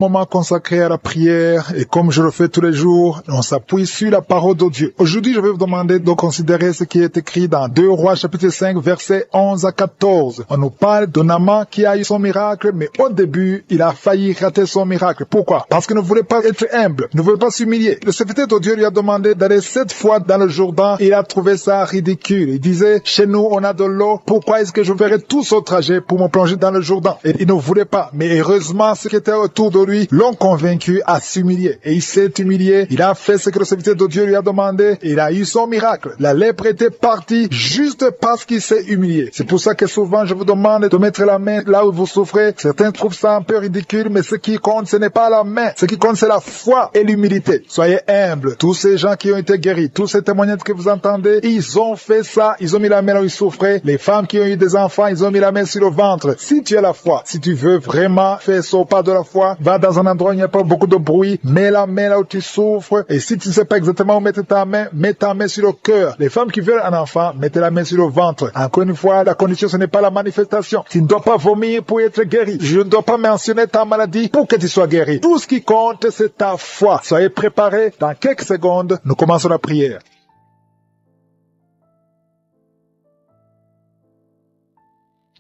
Moment consacré à la prière et comme je le fais tous les jours, on s'appuie sur la parole de Dieu. Aujourd'hui, je vais vous demander de considérer ce qui est écrit dans 2 Rois chapitre 5 versets 11 à 14. On nous parle de Naaman qui a eu son miracle, mais au début, il a failli rater son miracle. Pourquoi? Parce qu'il ne voulait pas être humble, il ne voulait pas s'humilier. Le serviteur de Dieu lui a demandé d'aller 7 fois dans le Jourdain et il a trouvé ça ridicule. Il disait, chez nous, on a de l'eau, pourquoi est-ce que je ferai tout ce trajet pour me plonger dans le Jourdain? Et il ne voulait pas. Mais heureusement, ceux qui étaient autour de lui l'ont convaincu à s'humilier. Et il s'est humilié, il a fait ce que le serviteur de Dieu lui a demandé, et il a eu son miracle. La lèpre était partie juste parce qu'il s'est humilié. C'est pour ça que souvent je vous demande de mettre la main là où vous souffrez. Certains trouvent ça un peu ridicule, mais ce qui compte, ce n'est pas la main. Ce qui compte, c'est la foi et l'humilité. Soyez humbles. Tous ces gens qui ont été guéris, tous ces témoignages que vous entendez, ils ont fait ça, ils ont mis la main là où ils souffraient. Les femmes qui ont eu des enfants, ils ont mis la main sur le ventre. Si tu as la foi, si tu veux vraiment faire ce pas de la foi, va dans un endroit où il n'y a pas beaucoup de bruit, mets la main là où tu souffres, et si tu ne sais pas exactement où mettre ta main, mets ta main sur le cœur. Les femmes qui veulent un enfant, mettez la main sur le ventre. Encore une fois, la condition, ce n'est pas la manifestation. Tu ne dois pas vomir pour être guéri. Je ne dois pas mentionner ta maladie pour que tu sois guéri. Tout ce qui compte, c'est ta foi. Soyez préparés. Dans quelques secondes, nous commençons la prière.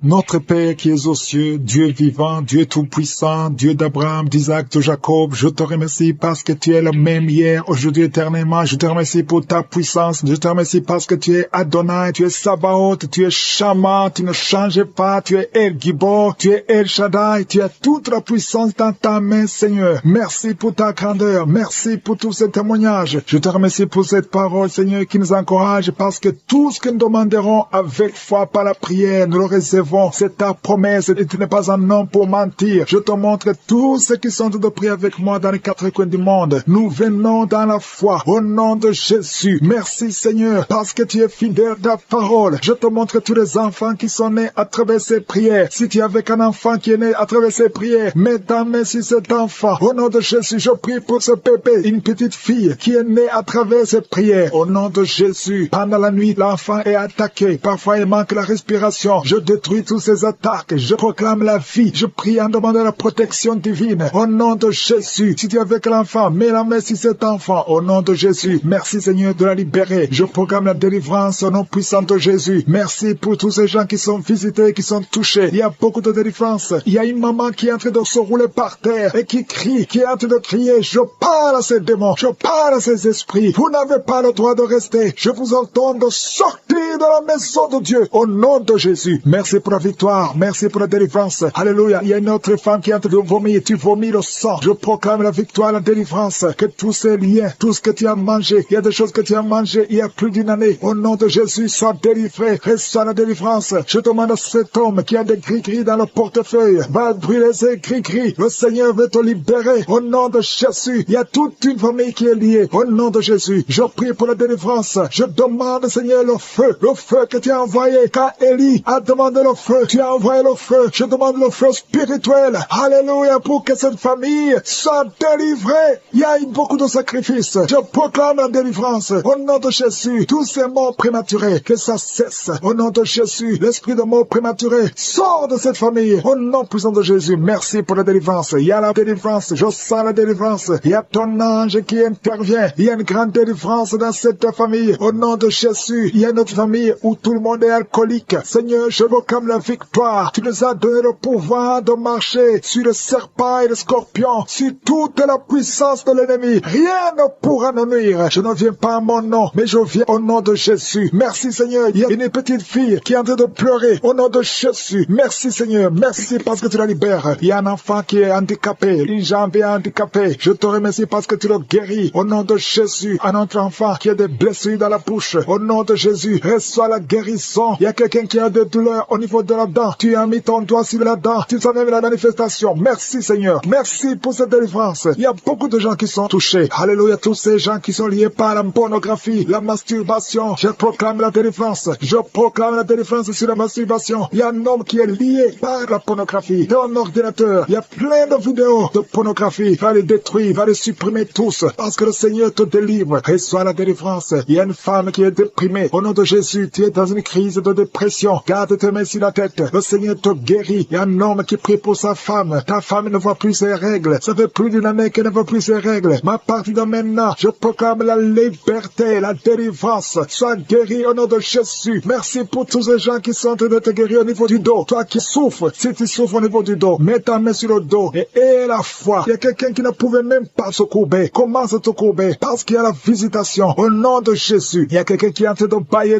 Notre Père qui es aux cieux, Dieu vivant, Dieu tout-puissant, Dieu d'Abraham, d'Isaac, de Jacob, je te remercie parce que tu es le même hier, aujourd'hui, éternellement. Je te remercie pour ta puissance. Je te remercie parce que tu es Adonai, tu es Sabaoth, tu es Shama, tu ne changes pas, tu es El Gibor, tu es El Shaddai, tu as toute la puissance dans ta main, Seigneur. Merci pour ta grandeur, merci pour tous ces témoignages. Je te remercie pour cette parole, Seigneur, qui nous encourage parce que tout ce que nous demanderons avec foi par la prière, nous le recevons. C'est ta promesse et tu n'es pas un homme pour mentir. Je te montre tous ceux qui sont de prier avec moi dans les 4 coins du monde. Nous venons dans la foi au nom de Jésus. Merci Seigneur parce que tu es fidèle à ta parole. Je te montre tous les enfants qui sont nés à travers ces prières. Si tu es avec un enfant qui est né à travers ces prières, mets ta main sur cet enfant. Au nom de Jésus, je prie pour ce bébé, une petite fille qui est née à travers ces prières. Au nom de Jésus, pendant la nuit, l'enfant est attaqué. Parfois, il manque la respiration. Je détruis toutes ces attaques, je proclame la vie, je prie en demandant la protection divine, au nom de Jésus. Si tu es avec l'enfant, mets la main sur cet enfant, au nom de Jésus. Merci Seigneur de la libérer, je proclame la délivrance au nom puissant de Jésus. Merci pour tous ces gens qui sont visités, qui sont touchés. Il y a beaucoup de délivrance. Il y a une maman qui est en train de se rouler par terre et qui crie, qui est en train de crier, je parle à ces démons, je parle à ces esprits. Vous n'avez pas le droit de rester. Je vous ordonne de sortir de la maison de Dieu, au nom de Jésus. Merci pour la victoire, merci pour la délivrance. Alléluia. Il y a une autre femme qui est en train de vomir, tu vomis le sang. Je proclame la victoire, la délivrance, que tous ces liens, tout ce que tu as mangé, il y a des choses que tu as mangé il y a plus d'une année. Au nom de Jésus, sois délivré, reçois la délivrance. Je demande à cet homme qui a des gris-gris dans le portefeuille, va brûler ces gris-gris. Le Seigneur veut te libérer. Au nom de Jésus, il y a toute une famille qui est liée. Au nom de Jésus, je prie pour la délivrance. Je demande, Seigneur, le feu que tu as envoyé quand Élie a demandé le feu, tu as envoyé le feu. Je demande le feu spirituel. Alléluia, pour que cette famille soit délivrée. Il y a eu beaucoup de sacrifices. Je proclame la délivrance. Au nom de Jésus, tous ces morts prématurés, que ça cesse. Au nom de Jésus, l'esprit de mort prématuré sort de cette famille. Au nom puissant de Jésus, merci pour la délivrance. Il y a la délivrance. Je sens la délivrance. Il y a ton ange qui intervient. Il y a une grande délivrance dans cette famille. Au nom de Jésus, il y a notre famille où tout le monde est alcoolique. Seigneur, je proclame la victoire. Tu nous as donné le pouvoir de marcher sur le serpent et le scorpion, sur toute la puissance de l'ennemi. Rien ne pourra nous nuire. Je ne viens pas en mon nom, mais je viens au nom de Jésus. Merci Seigneur. Il y a une petite fille qui est en train de pleurer au nom de Jésus. Merci Seigneur. Merci parce que tu la libères. Il y a un enfant qui est handicapé, une jambe est handicapée. Je te remercie parce que tu le guéris. Au nom de Jésus, un autre enfant qui a des blessures dans la bouche. Au nom de Jésus, reçois la guérison. Il y a quelqu'un qui a des douleurs au niveau de la dent. Tu as mis ton doigt sur la dent. Tu sens même la manifestation. Merci Seigneur. Merci pour cette délivrance. Il y a beaucoup de gens qui sont touchés. Alléluia. Tous ces gens qui sont liés par la pornographie, la masturbation. Je proclame la délivrance. Je proclame la délivrance sur la masturbation. Il y a un homme qui est lié par la pornographie. Dans un ordinateur, il y a plein de vidéos de pornographie. Va les détruire, va les supprimer tous. Parce que le Seigneur te délivre. Reçois la délivrance. Il y a une femme qui est déprimée. Au nom de Jésus, tu es dans une crise de dépression. Garde tes mains sur sur la tête. Le Seigneur te guérit. Il y a un homme qui prie pour sa femme. Ta femme ne voit plus ses règles. Ça fait plus d'une année qu'elle ne voit plus ses règles. Mais à partir de maintenant, je proclame la liberté, la délivrance. Sois guéri au nom de Jésus. Merci pour tous ces gens qui sont en train de te guérir au niveau du dos. Toi qui souffres, si tu souffres au niveau du dos, mets ta main sur le dos et aie la foi. Il y a quelqu'un qui ne pouvait même pas se courber. Commence à te courber parce qu'il y a la visitation au nom de Jésus. Il y a quelqu'un qui est en train de bailler.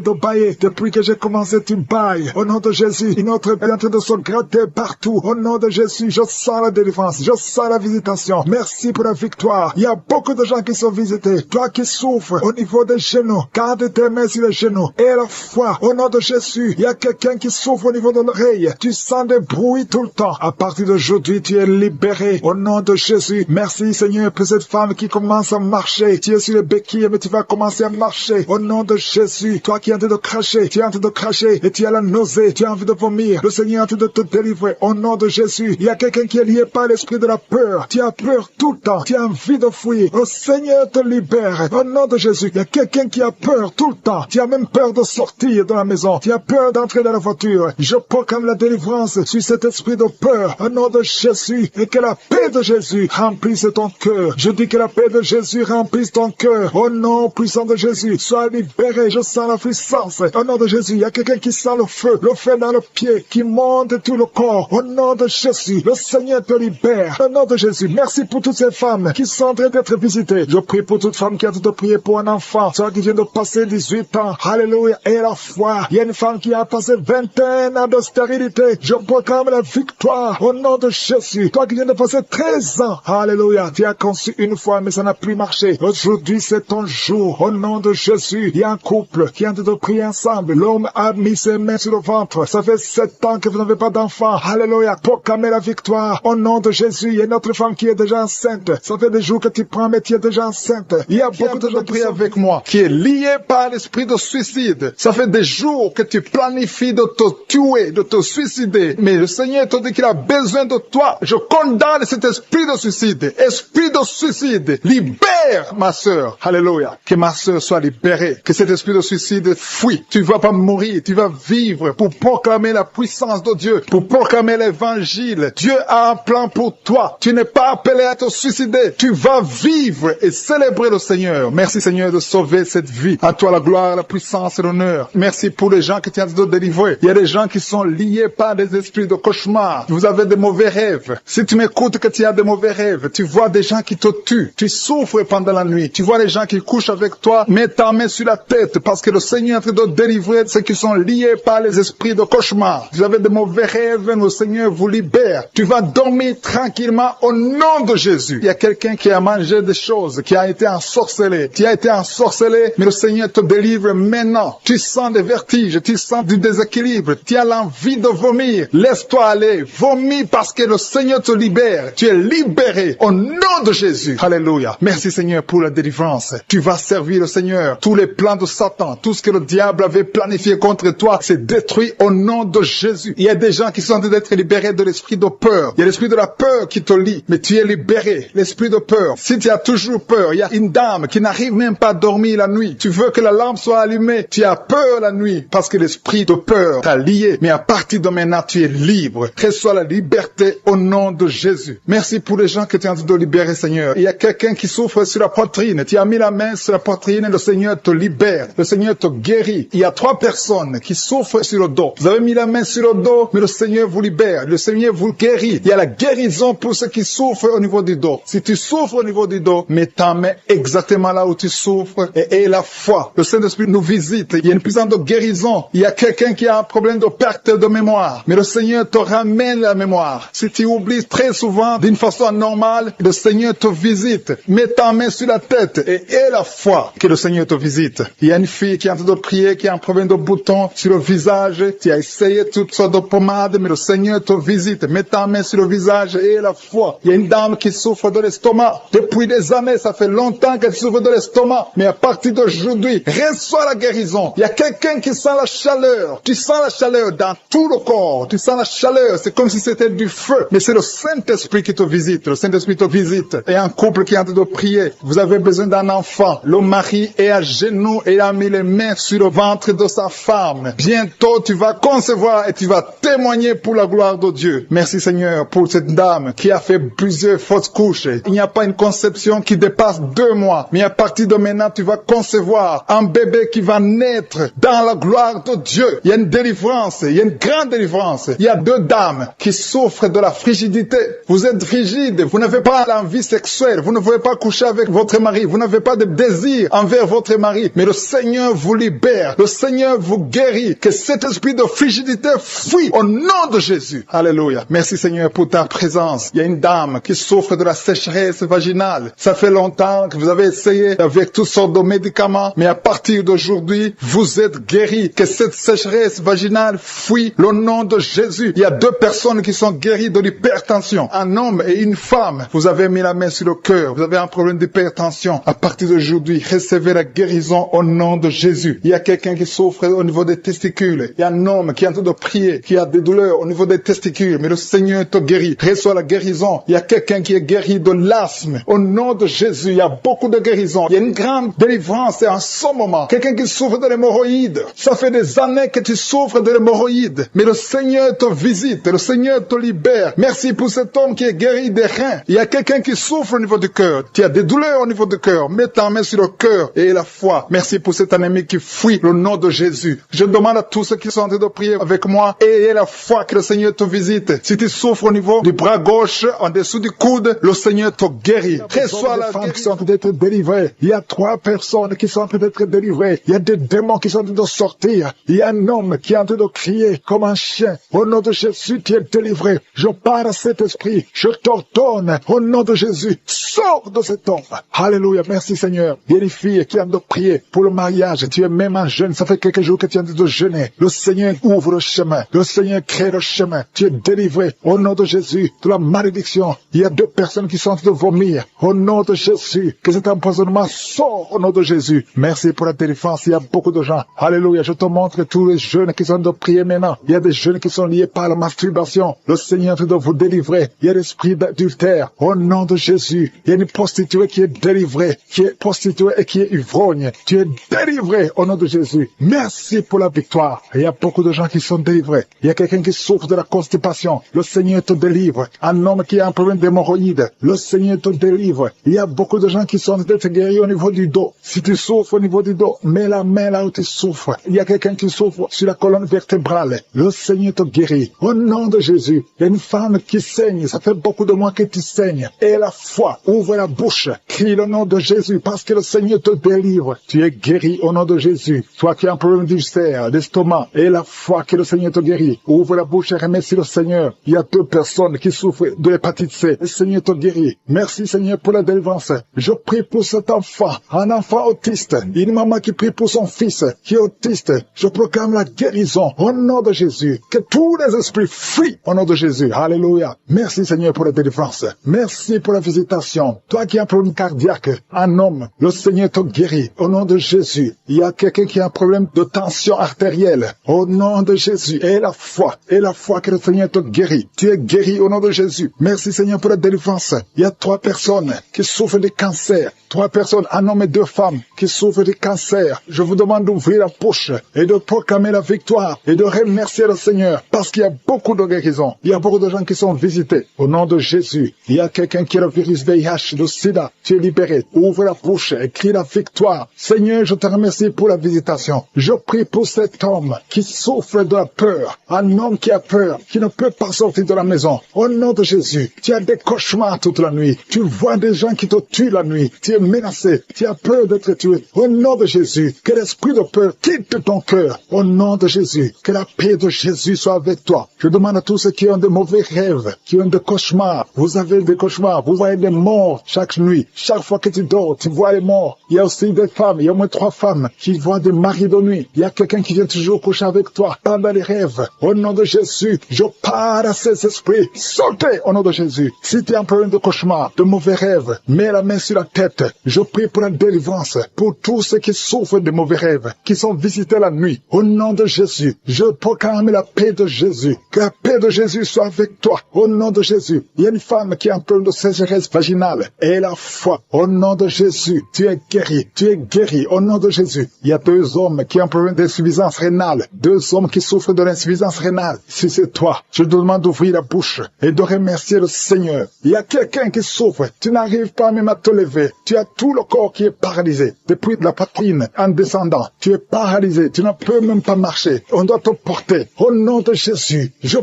Depuis que j'ai commencé, tu bailles. Au nom de Jésus, une autre est en train de se gratter partout. Au nom de Jésus, je sens la délivrance. Je sens la visitation. Merci pour la victoire. Il y a beaucoup de gens qui sont visités. Toi qui souffres au niveau des genoux, garde tes mains sur les genoux. Et la foi, au nom de Jésus, il y a quelqu'un qui souffre au niveau de l'oreille. Tu sens des bruits tout le temps. À partir d'aujourd'hui, tu es libéré. Au nom de Jésus, merci Seigneur pour cette femme qui commence à marcher. Tu es sur les béquilles, mais tu vas commencer à marcher. Au nom de Jésus, toi qui es en train de cracher, tu es en train de cracher et tu as la nausée, tu as envie de vomir. Le Seigneur est en train de te délivrer. Au nom de Jésus, il y a quelqu'un qui est lié par l'esprit de la peur. Tu as peur tout le temps. Tu as envie de fuir. Le Seigneur te libère. Au nom de Jésus, il y a quelqu'un qui a peur tout le temps. Tu as même peur de sortir de la maison. Tu as peur d'entrer dans la voiture. Je proclame la délivrance sur cet esprit de peur. Au nom de Jésus, et que la paix de Jésus remplisse ton cœur. Je dis que la paix de Jésus remplisse ton cœur. Au nom puissant de Jésus, sois libéré. Je sens la puissance. Au nom de Jésus, il y a quelqu'un qui sent le feu dans le pied, qui monte tout le corps. Au nom de Jésus, le Seigneur te libère. Au nom de Jésus, merci pour toutes ces femmes qui sont en train d'être visitées. Je prie pour toute femme qui a de prier pour un enfant, toi qui vient de passer 18 ans. Alléluia. Et la foi. Il y a une femme qui a passé 21 ans de stérilité. Je proclame la victoire au nom de Jésus. Toi qui viens de passer 13 ans. Alléluia. Tu as conçu une fois, mais ça n'a plus marché. Aujourd'hui, c'est ton jour. Au nom de Jésus, il y a un couple qui est en train de prier ensemble. L'homme a mis ses mains sur le ventre. Ça fait 7 ans que vous n'avez pas d'enfant. Alléluia. Proclamez la victoire. Au nom de Jésus, il y a une autre femme qui est déjà enceinte. Ça fait des jours que tu prends, mais tu es déjà enceinte. Il y a beaucoup de gens qui sont avec moi, qui est lié par l'esprit de suicide. Ça fait des jours que tu planifies de te tuer, de te suicider. Mais le Seigneur te dit qu'il a besoin de toi. Je condamne cet esprit de suicide. Esprit de suicide. Libère ma sœur. Alléluia. Que ma sœur soit libérée. Que cet esprit de suicide fuit. Tu ne vas pas mourir. Tu vas vivre pour proclamer la puissance de Dieu. Pour proclamer l'évangile. Dieu a un plan pour toi. Tu n'es pas appelé à te suicider. Tu vas vivre et célébrer le Seigneur. Merci Seigneur de sauver cette vie. À toi la gloire, la puissance et l'honneur. Merci pour les gens que tu as de délivrer. Il y a des gens qui sont liés par des esprits de cauchemar. Vous avez des mauvais rêves. Si tu m'écoutes que tu as des mauvais rêves, tu vois des gens qui te tuent. Tu souffres pendant la nuit. Tu vois les gens qui couchent avec toi. Mets ta main sur la tête parce que le Seigneur est en train de délivrer ceux qui sont liés par les esprits de cauchemar. Vous avez des mauvais rêves, le Seigneur vous libère. Tu vas dormir tranquillement au nom de Jésus. Il y a quelqu'un qui a mangé des choses, qui a été ensorcelé. Tu as été ensorcelé, mais le Seigneur te délivre maintenant. Tu sens des vertiges, tu sens du déséquilibre, tu as l'envie de vomir. Laisse-toi aller, vomis parce que le Seigneur te libère. Tu es libéré au nom de Jésus. Alléluia. Merci Seigneur pour la délivrance. Tu vas servir le Seigneur. Tous les plans de Satan, tout ce que le diable avait planifié contre toi, c'est détruit au nom de Jésus. Il y a des gens qui sont en train d'être libérés de l'esprit de peur. Il y a l'esprit de la peur qui te lie, mais tu es libéré. L'esprit de peur. Si tu as toujours peur, il y a une dame qui n'arrive même pas à dormir la nuit. Tu veux que la lampe soit allumée. Tu as peur la nuit parce que l'esprit de peur t'a lié. Mais à partir de maintenant, tu es libre. Reçois la liberté au nom de Jésus. Merci pour les gens que tu es en train de libérer, Seigneur. Il y a quelqu'un qui souffre sur la poitrine. Tu as mis la main sur la poitrine et le Seigneur te libère. Le Seigneur te guérit. Il y a 3 personnes qui souffrent sur le dos. Vous avez mis la main sur le dos, mais le Seigneur vous libère. Le Seigneur vous guérit. Il y a la guérison pour ceux qui souffrent au niveau du dos. Si tu souffres au niveau du dos, mets ta main exactement là où tu souffres et aie la foi. Le Saint-Esprit nous visite. Il y a une puissance de guérison. Il y a quelqu'un qui a un problème de perte de mémoire. Mais le Seigneur te ramène la mémoire. Si tu oublies très souvent d'une façon anormale, le Seigneur te visite. Mets ta main sur la tête et aie la foi que le Seigneur te visite. Il y a une fille qui est en train de prier, qui a un problème de bouton sur le visage. Tu as essayé toutes sortes de pommades, mais le Seigneur te visite. Mets ta main sur le visage et aie la foi. Il y a une dame qui souffre de l'estomac. Depuis des années, ça fait longtemps qu'elle souffre de l'estomac. Mais à partir d'aujourd'hui, reçois la guérison. Il y a quelqu'un qui sent la chaleur. Tu sens la chaleur dans tout le corps. Tu sens la chaleur. C'est comme si c'était du feu. Mais c'est le Saint-Esprit qui te visite. Le Saint-Esprit te visite. Et un couple qui est en train de prier. Vous avez besoin d'un enfant. Le mari est à genoux et a mis les mains sur le ventre de sa femme. Bientôt, tu vas concevoir et tu vas témoigner pour la gloire de Dieu. Merci Seigneur pour cette dame qui a fait plusieurs fausses couches. Il n'y a pas une conception qui dépasse 2 mois. Mais à partir de maintenant, tu vas concevoir un bébé qui va naître dans la gloire de Dieu. Il y a une délivrance, il y a une grande délivrance. Il y a 2 dames qui souffrent de la frigidité. Vous êtes frigide, vous n'avez pas l'envie sexuelle, vous ne pouvez pas coucher avec votre mari, vous n'avez pas de désir envers votre mari. Mais le Seigneur vous libère, le Seigneur vous guérit. Que cet esprit de frigidité fuit au nom de Jésus. Alléluia. Merci Seigneur pour ta présence. Il y a une dame qui souffre de la sécheresse vaginale. Ça fait longtemps que vous avez essayé avec toutes sortes de médicaments, mais à partir d'aujourd'hui, vous êtes guéris. Que cette sécheresse vaginale fuit le nom de Jésus. Il y a 2 personnes qui sont guéries de l'hypertension. Un homme et une femme. Vous avez mis la main sur le cœur. Vous avez un problème d'hypertension. À partir d'aujourd'hui, recevez la guérison au nom de Jésus. Il y a quelqu'un qui souffre au niveau des testicules. Il y a un homme qui est en train de prier, qui a des douleurs au niveau des testicules, mais le Seigneur te guérit. Reçois la guérison. Il y a quelqu'un qui est guéri de l'asthme. Au nom de Jésus, il y a beaucoup de guérisons. Il y a une grande délivrance en ce moment. Quelqu'un qui souffre de l'hémorroïde. Ça fait des années que tu souffres de l'hémorroïde, mais le Seigneur te visite, le Seigneur te libère. Merci pour cet homme qui est guéri des reins. Il y a quelqu'un qui souffre au niveau du cœur. Tu as des douleurs au niveau du cœur. Mets ta main sur le cœur et la foi. Merci pour cet ennemi qui fuit le nom de Jésus. Je demande à tous ceux qui sont en train de prier avec moi, ayez la foi que le Seigneur te visite. Si tu souffres au niveau du bras gauche, en dessous du coude, le Seigneur te guérit. Reçois la femme qui sont en train d'être délivrées. Il y a 3 personnes qui sont en train d'être délivrées. Il y a des démons qui sont en train de sortir. Il y a un homme qui est en train de crier comme un chien. Au nom de Jésus, tu es délivré. Je parle à cet esprit. Je t'ordonne, au nom de Jésus, sors de cet homme. Alléluia. Merci Seigneur. Il y a une fille qui est en train de prier pour le mariage. Tu es même un jeune. Ça fait quelques jours que tu es en train de jeûner. Le Seigneur ouvre le chemin. Le Seigneur crée le chemin. Tu es délivré au nom de Jésus de la malédiction. Il y a 2 personnes qui sont en train de vomir. Au nom de Jésus, que cet empoisonnement sort au nom de Jésus. Merci pour la délivrance. Il y a beaucoup de gens. Alléluia. Je te montre tous les jeunes qui sont en train de prier maintenant. Il y a des jeunes qui sont liés par la masturbation. Le Seigneur est en train de vous délivrer. Il y a l'esprit d'adultère. Au nom de Jésus. Il y a une prostituée qui est délivrée, qui est prostituée et qui est ivrogne. Tu es délivré au nom de Jésus. Merci pour la victoire. Il y a beaucoup de gens qui sont délivrés. Il y a quelqu'un qui souffre de la constipation. Le Seigneur te délivre. Un homme qui a un problème d'hémorroïde. Le Seigneur te délivre. Il y a beaucoup de gens qui sont d'être guéris au niveau du dos. Si tu souffres au niveau du dos, mets la main là où tu souffres. Il y a quelqu'un qui souffre sur la colonne vertébrale. Le Seigneur te guérit. Au nom de Jésus. Il y a une femme qui saigne. Ça fait beaucoup de mois que tu saignes. Et la foi. Ouvre la bouche. Crie le nom de Jésus parce que le Seigneur te délivre. Tu es guéri au nom de Jésus. Toi qui as un problème d'ulcère, d'estomac. Et la foi que le Seigneur te guérit. Ouvre la bouche et remercie le Seigneur. Il y a 2 personnes qui souffrent de l'hépatite C. Le Seigneur te guérit. Merci Seigneur pour la délivrance. Je prie pour cet enfant. Un enfant autiste. Une maman qui prie pour son fils qui est autiste. Je proclame la guérison au nom de Jésus. Que tous les esprits fuient au nom de Jésus. Alléluia. Merci Seigneur pour la délivrance. Merci pour la visitation. Toi qui as un problème cardiaque, un homme, le Seigneur te guérit au nom de Jésus. Il y a quelqu'un qui a un problème de tension artérielle au nom de Jésus. Et la foi que le Seigneur te guérit. Tu es guéri au nom de Jésus. Merci Seigneur pour la délivrance. Il y a 3 personnes qui souffrent de cancer. 3 personnes, un homme et 2 femmes qui souffrent de cancer. Je vous demande d'ouvrir la bouche et de proclamer la victoire et de remercier le Seigneur parce qu'il y a beaucoup de guérisons. Il y a beaucoup de gens qui sont visités au nom de Jésus. Il y a quelqu'un qui a le virus VIH, le sida. Tu es libéré. Ouvre la bouche et crie la victoire. Seigneur, je te remercie pour la visitation. Je prie pour cet homme qui souffre de la peur. Un homme qui a peur, qui ne peut pas sortir de la maison. Au nom de Jésus, tu as des cauchemars toute la nuit. Tu vois des gens qui te tuent la nuit. Tu es menacé. Tu as peur d'être tué. Au nom de Jésus, que l'esprit de peur quitte ton cœur. Au nom de Jésus, que la paix de Jésus soit avec toi. Je demande à tous ceux qui ont de mauvais rêves, qui ont des cauchemars. Vous avez des cauchemars. Vous voyez des morts chaque nuit. Chaque fois que tu dors, tu vois les morts. Il y a aussi des femmes. Il y a au moins 3 femmes qui voient des maris de nuit. Il y a quelqu'un qui vient toujours coucher avec toi pendant les rêves. Au nom de Jésus, je parle à ces esprits. Sortez au nom de Jésus. Si tu as un problème de cauchemar, de mauvais rêves, mets la main sur la tête. Je prie pour la délivrance, pour tous ceux qui souffrent de mauvais rêves, qui sont visités la nuit. Au nom de Jésus, je proclame la paix de Jésus. Que la paix de Jésus soit avec toi. Au nom de Jésus, il y a une femme qui a un problème de sécheresse vaginale. Et la foi, au nom de Jésus, tu es guéri. Tu es guéri au nom de Jésus. Il y a 2 hommes qui ont un problème d'insuffisance rénale. 2 hommes qui souffrent de l'insuffisance rénale. Si c'est toi, je te demande d'ouvrir la bouche et de remercier le Seigneur. Il y a quelqu'un qui souffre, tu n'arrives pas même à te lever. Tu as tout le corps qui est paralysé. Depuis la poitrine en descendant, tu es paralysé, tu ne peux même pas marcher. On doit te porter. Au nom de Jésus, je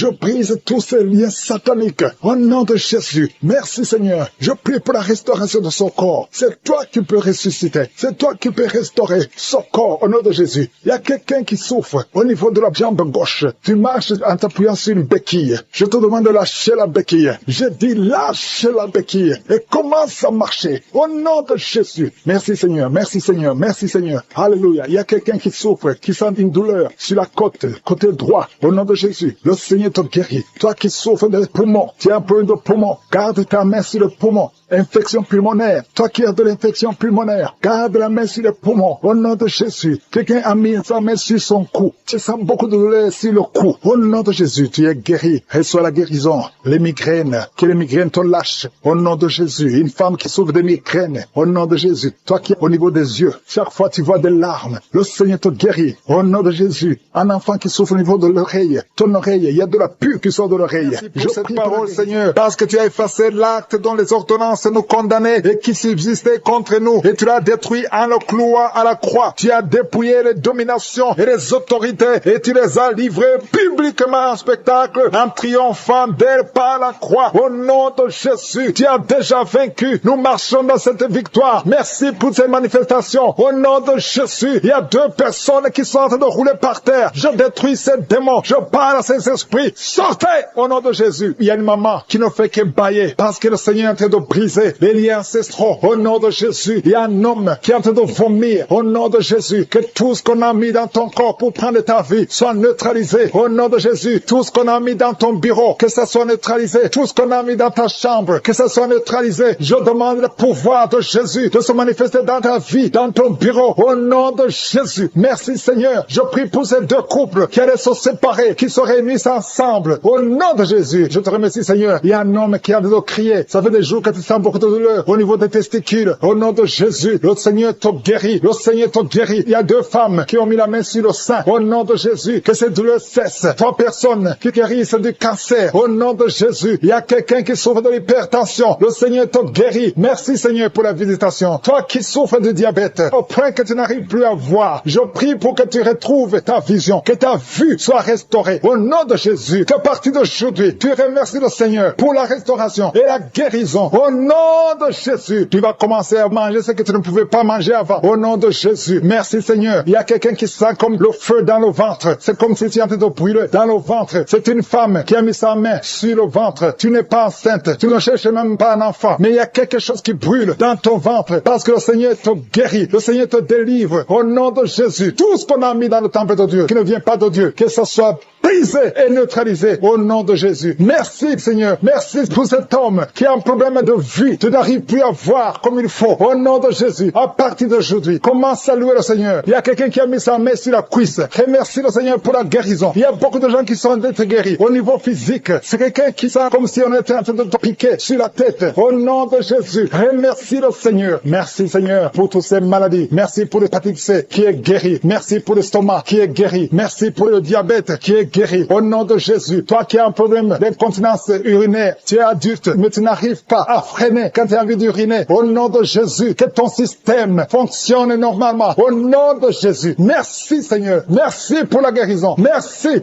brise tous ces liens sataniques. Au nom de Jésus, merci Seigneur. Je prie pour la restauration de son corps. C'est toi qui peux ressusciter. C'est toi qui peux restaurer son corps au nom de Jésus. Il y a quelqu'un qui souffre au niveau de la jambe gauche. Tu marches en t'appuyant sur une béquille. Je te demande de lâcher la béquille. Je dis lâche la béquille et commence à marcher au nom de Jésus. Merci Seigneur, merci Seigneur, merci Seigneur. Alléluia. Il y a quelqu'un qui souffre, qui sent une douleur sur la côté droit. Au nom de Jésus, le Seigneur te guérit. Toi qui souffres des poumons, tu as un problème de poumon, garde ta main sur le poumon. Infection pulmonaire, toi qui as de l'infection pulmonaire, garde la main sur le poumon, au nom de Jésus. Quelqu'un a mis sa main sur son cou, tu sens beaucoup de douleur sur le cou, au nom de Jésus, tu es guéri, reçois la guérison. Les migraines, que les migraines te lâchent, au nom de Jésus. Une femme qui souffre de migraines, au nom de Jésus. Toi qui es au niveau des yeux, chaque fois tu vois des larmes, le Seigneur te guérit, au nom de Jésus. Un enfant qui souffre au niveau de l'oreille, ton oreille, il y a de la pure qui sort de l'oreille. Je prie parole, Seigneur, parce que tu as effacé l'acte dont les ordonnances nous condamnaient et qui subsistait contre nous, et tu l'as détruit en le clouant à la croix. Tu as dépouillé les dominations et les autorités et tu les as livrées publiquement en spectacle en triomphant d'elles par la croix. Au nom de Jésus, tu as déjà vaincu. Nous marchons dans cette victoire. Merci pour cette manifestation. Au nom de Jésus, il y a 2 personnes qui sont en train de rouler par terre. Je détruis ces démons. Je parle à ces esprits. Sortez au nom de Jésus. Il y a une maman qui ne fait que bailler parce que le Seigneur est en train de briser les liens ancestraux. Au nom de Jésus, il y a un homme qui est en train de vomir. Au nom de Jésus, que tout ce qu'on a mis dans ton corps pour prendre ta vie soit neutralisé. Au nom de Jésus, tout ce qu'on a mis dans ton bureau, que ça soit neutralisé. Tout ce qu'on a mis dans ta chambre, que ça soit neutralisé. Je demande le pouvoir de Jésus de se manifester dans ta vie, dans ton bureau. Au nom de Jésus, merci Seigneur. Je prie pour ces 2 couples qui allaient se séparer, qui se réunissent ensemble. Au nom de Jésus, je te remercie Seigneur. Il y a un homme qui a de crier. Ça fait des jours que tu sens beaucoup de douleur au niveau des testicules. Au nom de Jésus, le Seigneur te guérit. Le Seigneur te guérit. Il y a 2 femmes qui ont mis la main sur le sein. Au nom de Jésus, que ces douleurs cessent. 3 personnes qui guérissent du cancer. Au nom de Jésus, il y a quelqu'un qui souffre de l'hypertension. Le Seigneur te guérit. Merci Seigneur pour la visitation. Toi qui souffres de diabète, au point que tu n'arrives plus à voir, je prie pour que tu retrouves ta vision, que ta vue soit restaurée. Au nom de Jésus, qu'à partir d'aujourd'hui, tu remercies le Seigneur pour la restauration et la guérison. Au nom de Jésus, tu vas commencer à manger ce que tu ne pouvais pas manger avant. Au nom de Jésus, merci Seigneur. Il y a quelqu'un qui sent comme le feu dans le ventre. C'est comme si tu étais en train de brûler dans le ventre. C'est une femme qui a mis sa main sur le ventre. Tu n'es pas enceinte. Tu ne cherches même pas un enfant. Mais il y a quelque chose qui brûle dans ton ventre parce que le Seigneur te guérit. Le Seigneur te délivre. Au nom de Jésus, tout ce qu'on a mis dans le temple de Dieu, qui ne vient pas de Dieu, que ce soit brisé et neutralisé au nom de Jésus. Merci Seigneur. Merci pour cet homme qui a un problème de vue. Tu n'arrives plus à voir comme il faut. Au nom de Jésus, à partir d'aujourd'hui, commence à louer le Seigneur. Il y a quelqu'un qui a mis sa main sur la cuisse. Remercie le Seigneur pour la guérison. Il y a beaucoup de gens qui sont d'être guéris. Au niveau physique, c'est quelqu'un qui sent comme si on était en train de te piquer sur la tête. Au nom de Jésus, remercie le Seigneur. Merci Seigneur pour toutes ces maladies. Merci pour l'hépatite C qui est guéri. Merci pour l'estomac qui est guéri. Merci pour le diabète qui est guéri. Au nom de Jésus, toi qui as un problème d'incontinence urinaire, tu es adulte, mais tu n'arrives pas à freiner quand tu as envie d'uriner. Au nom de Jésus, que ton système fonctionne normalement. Au nom de Jésus, merci Seigneur. Merci pour la guérison. Merci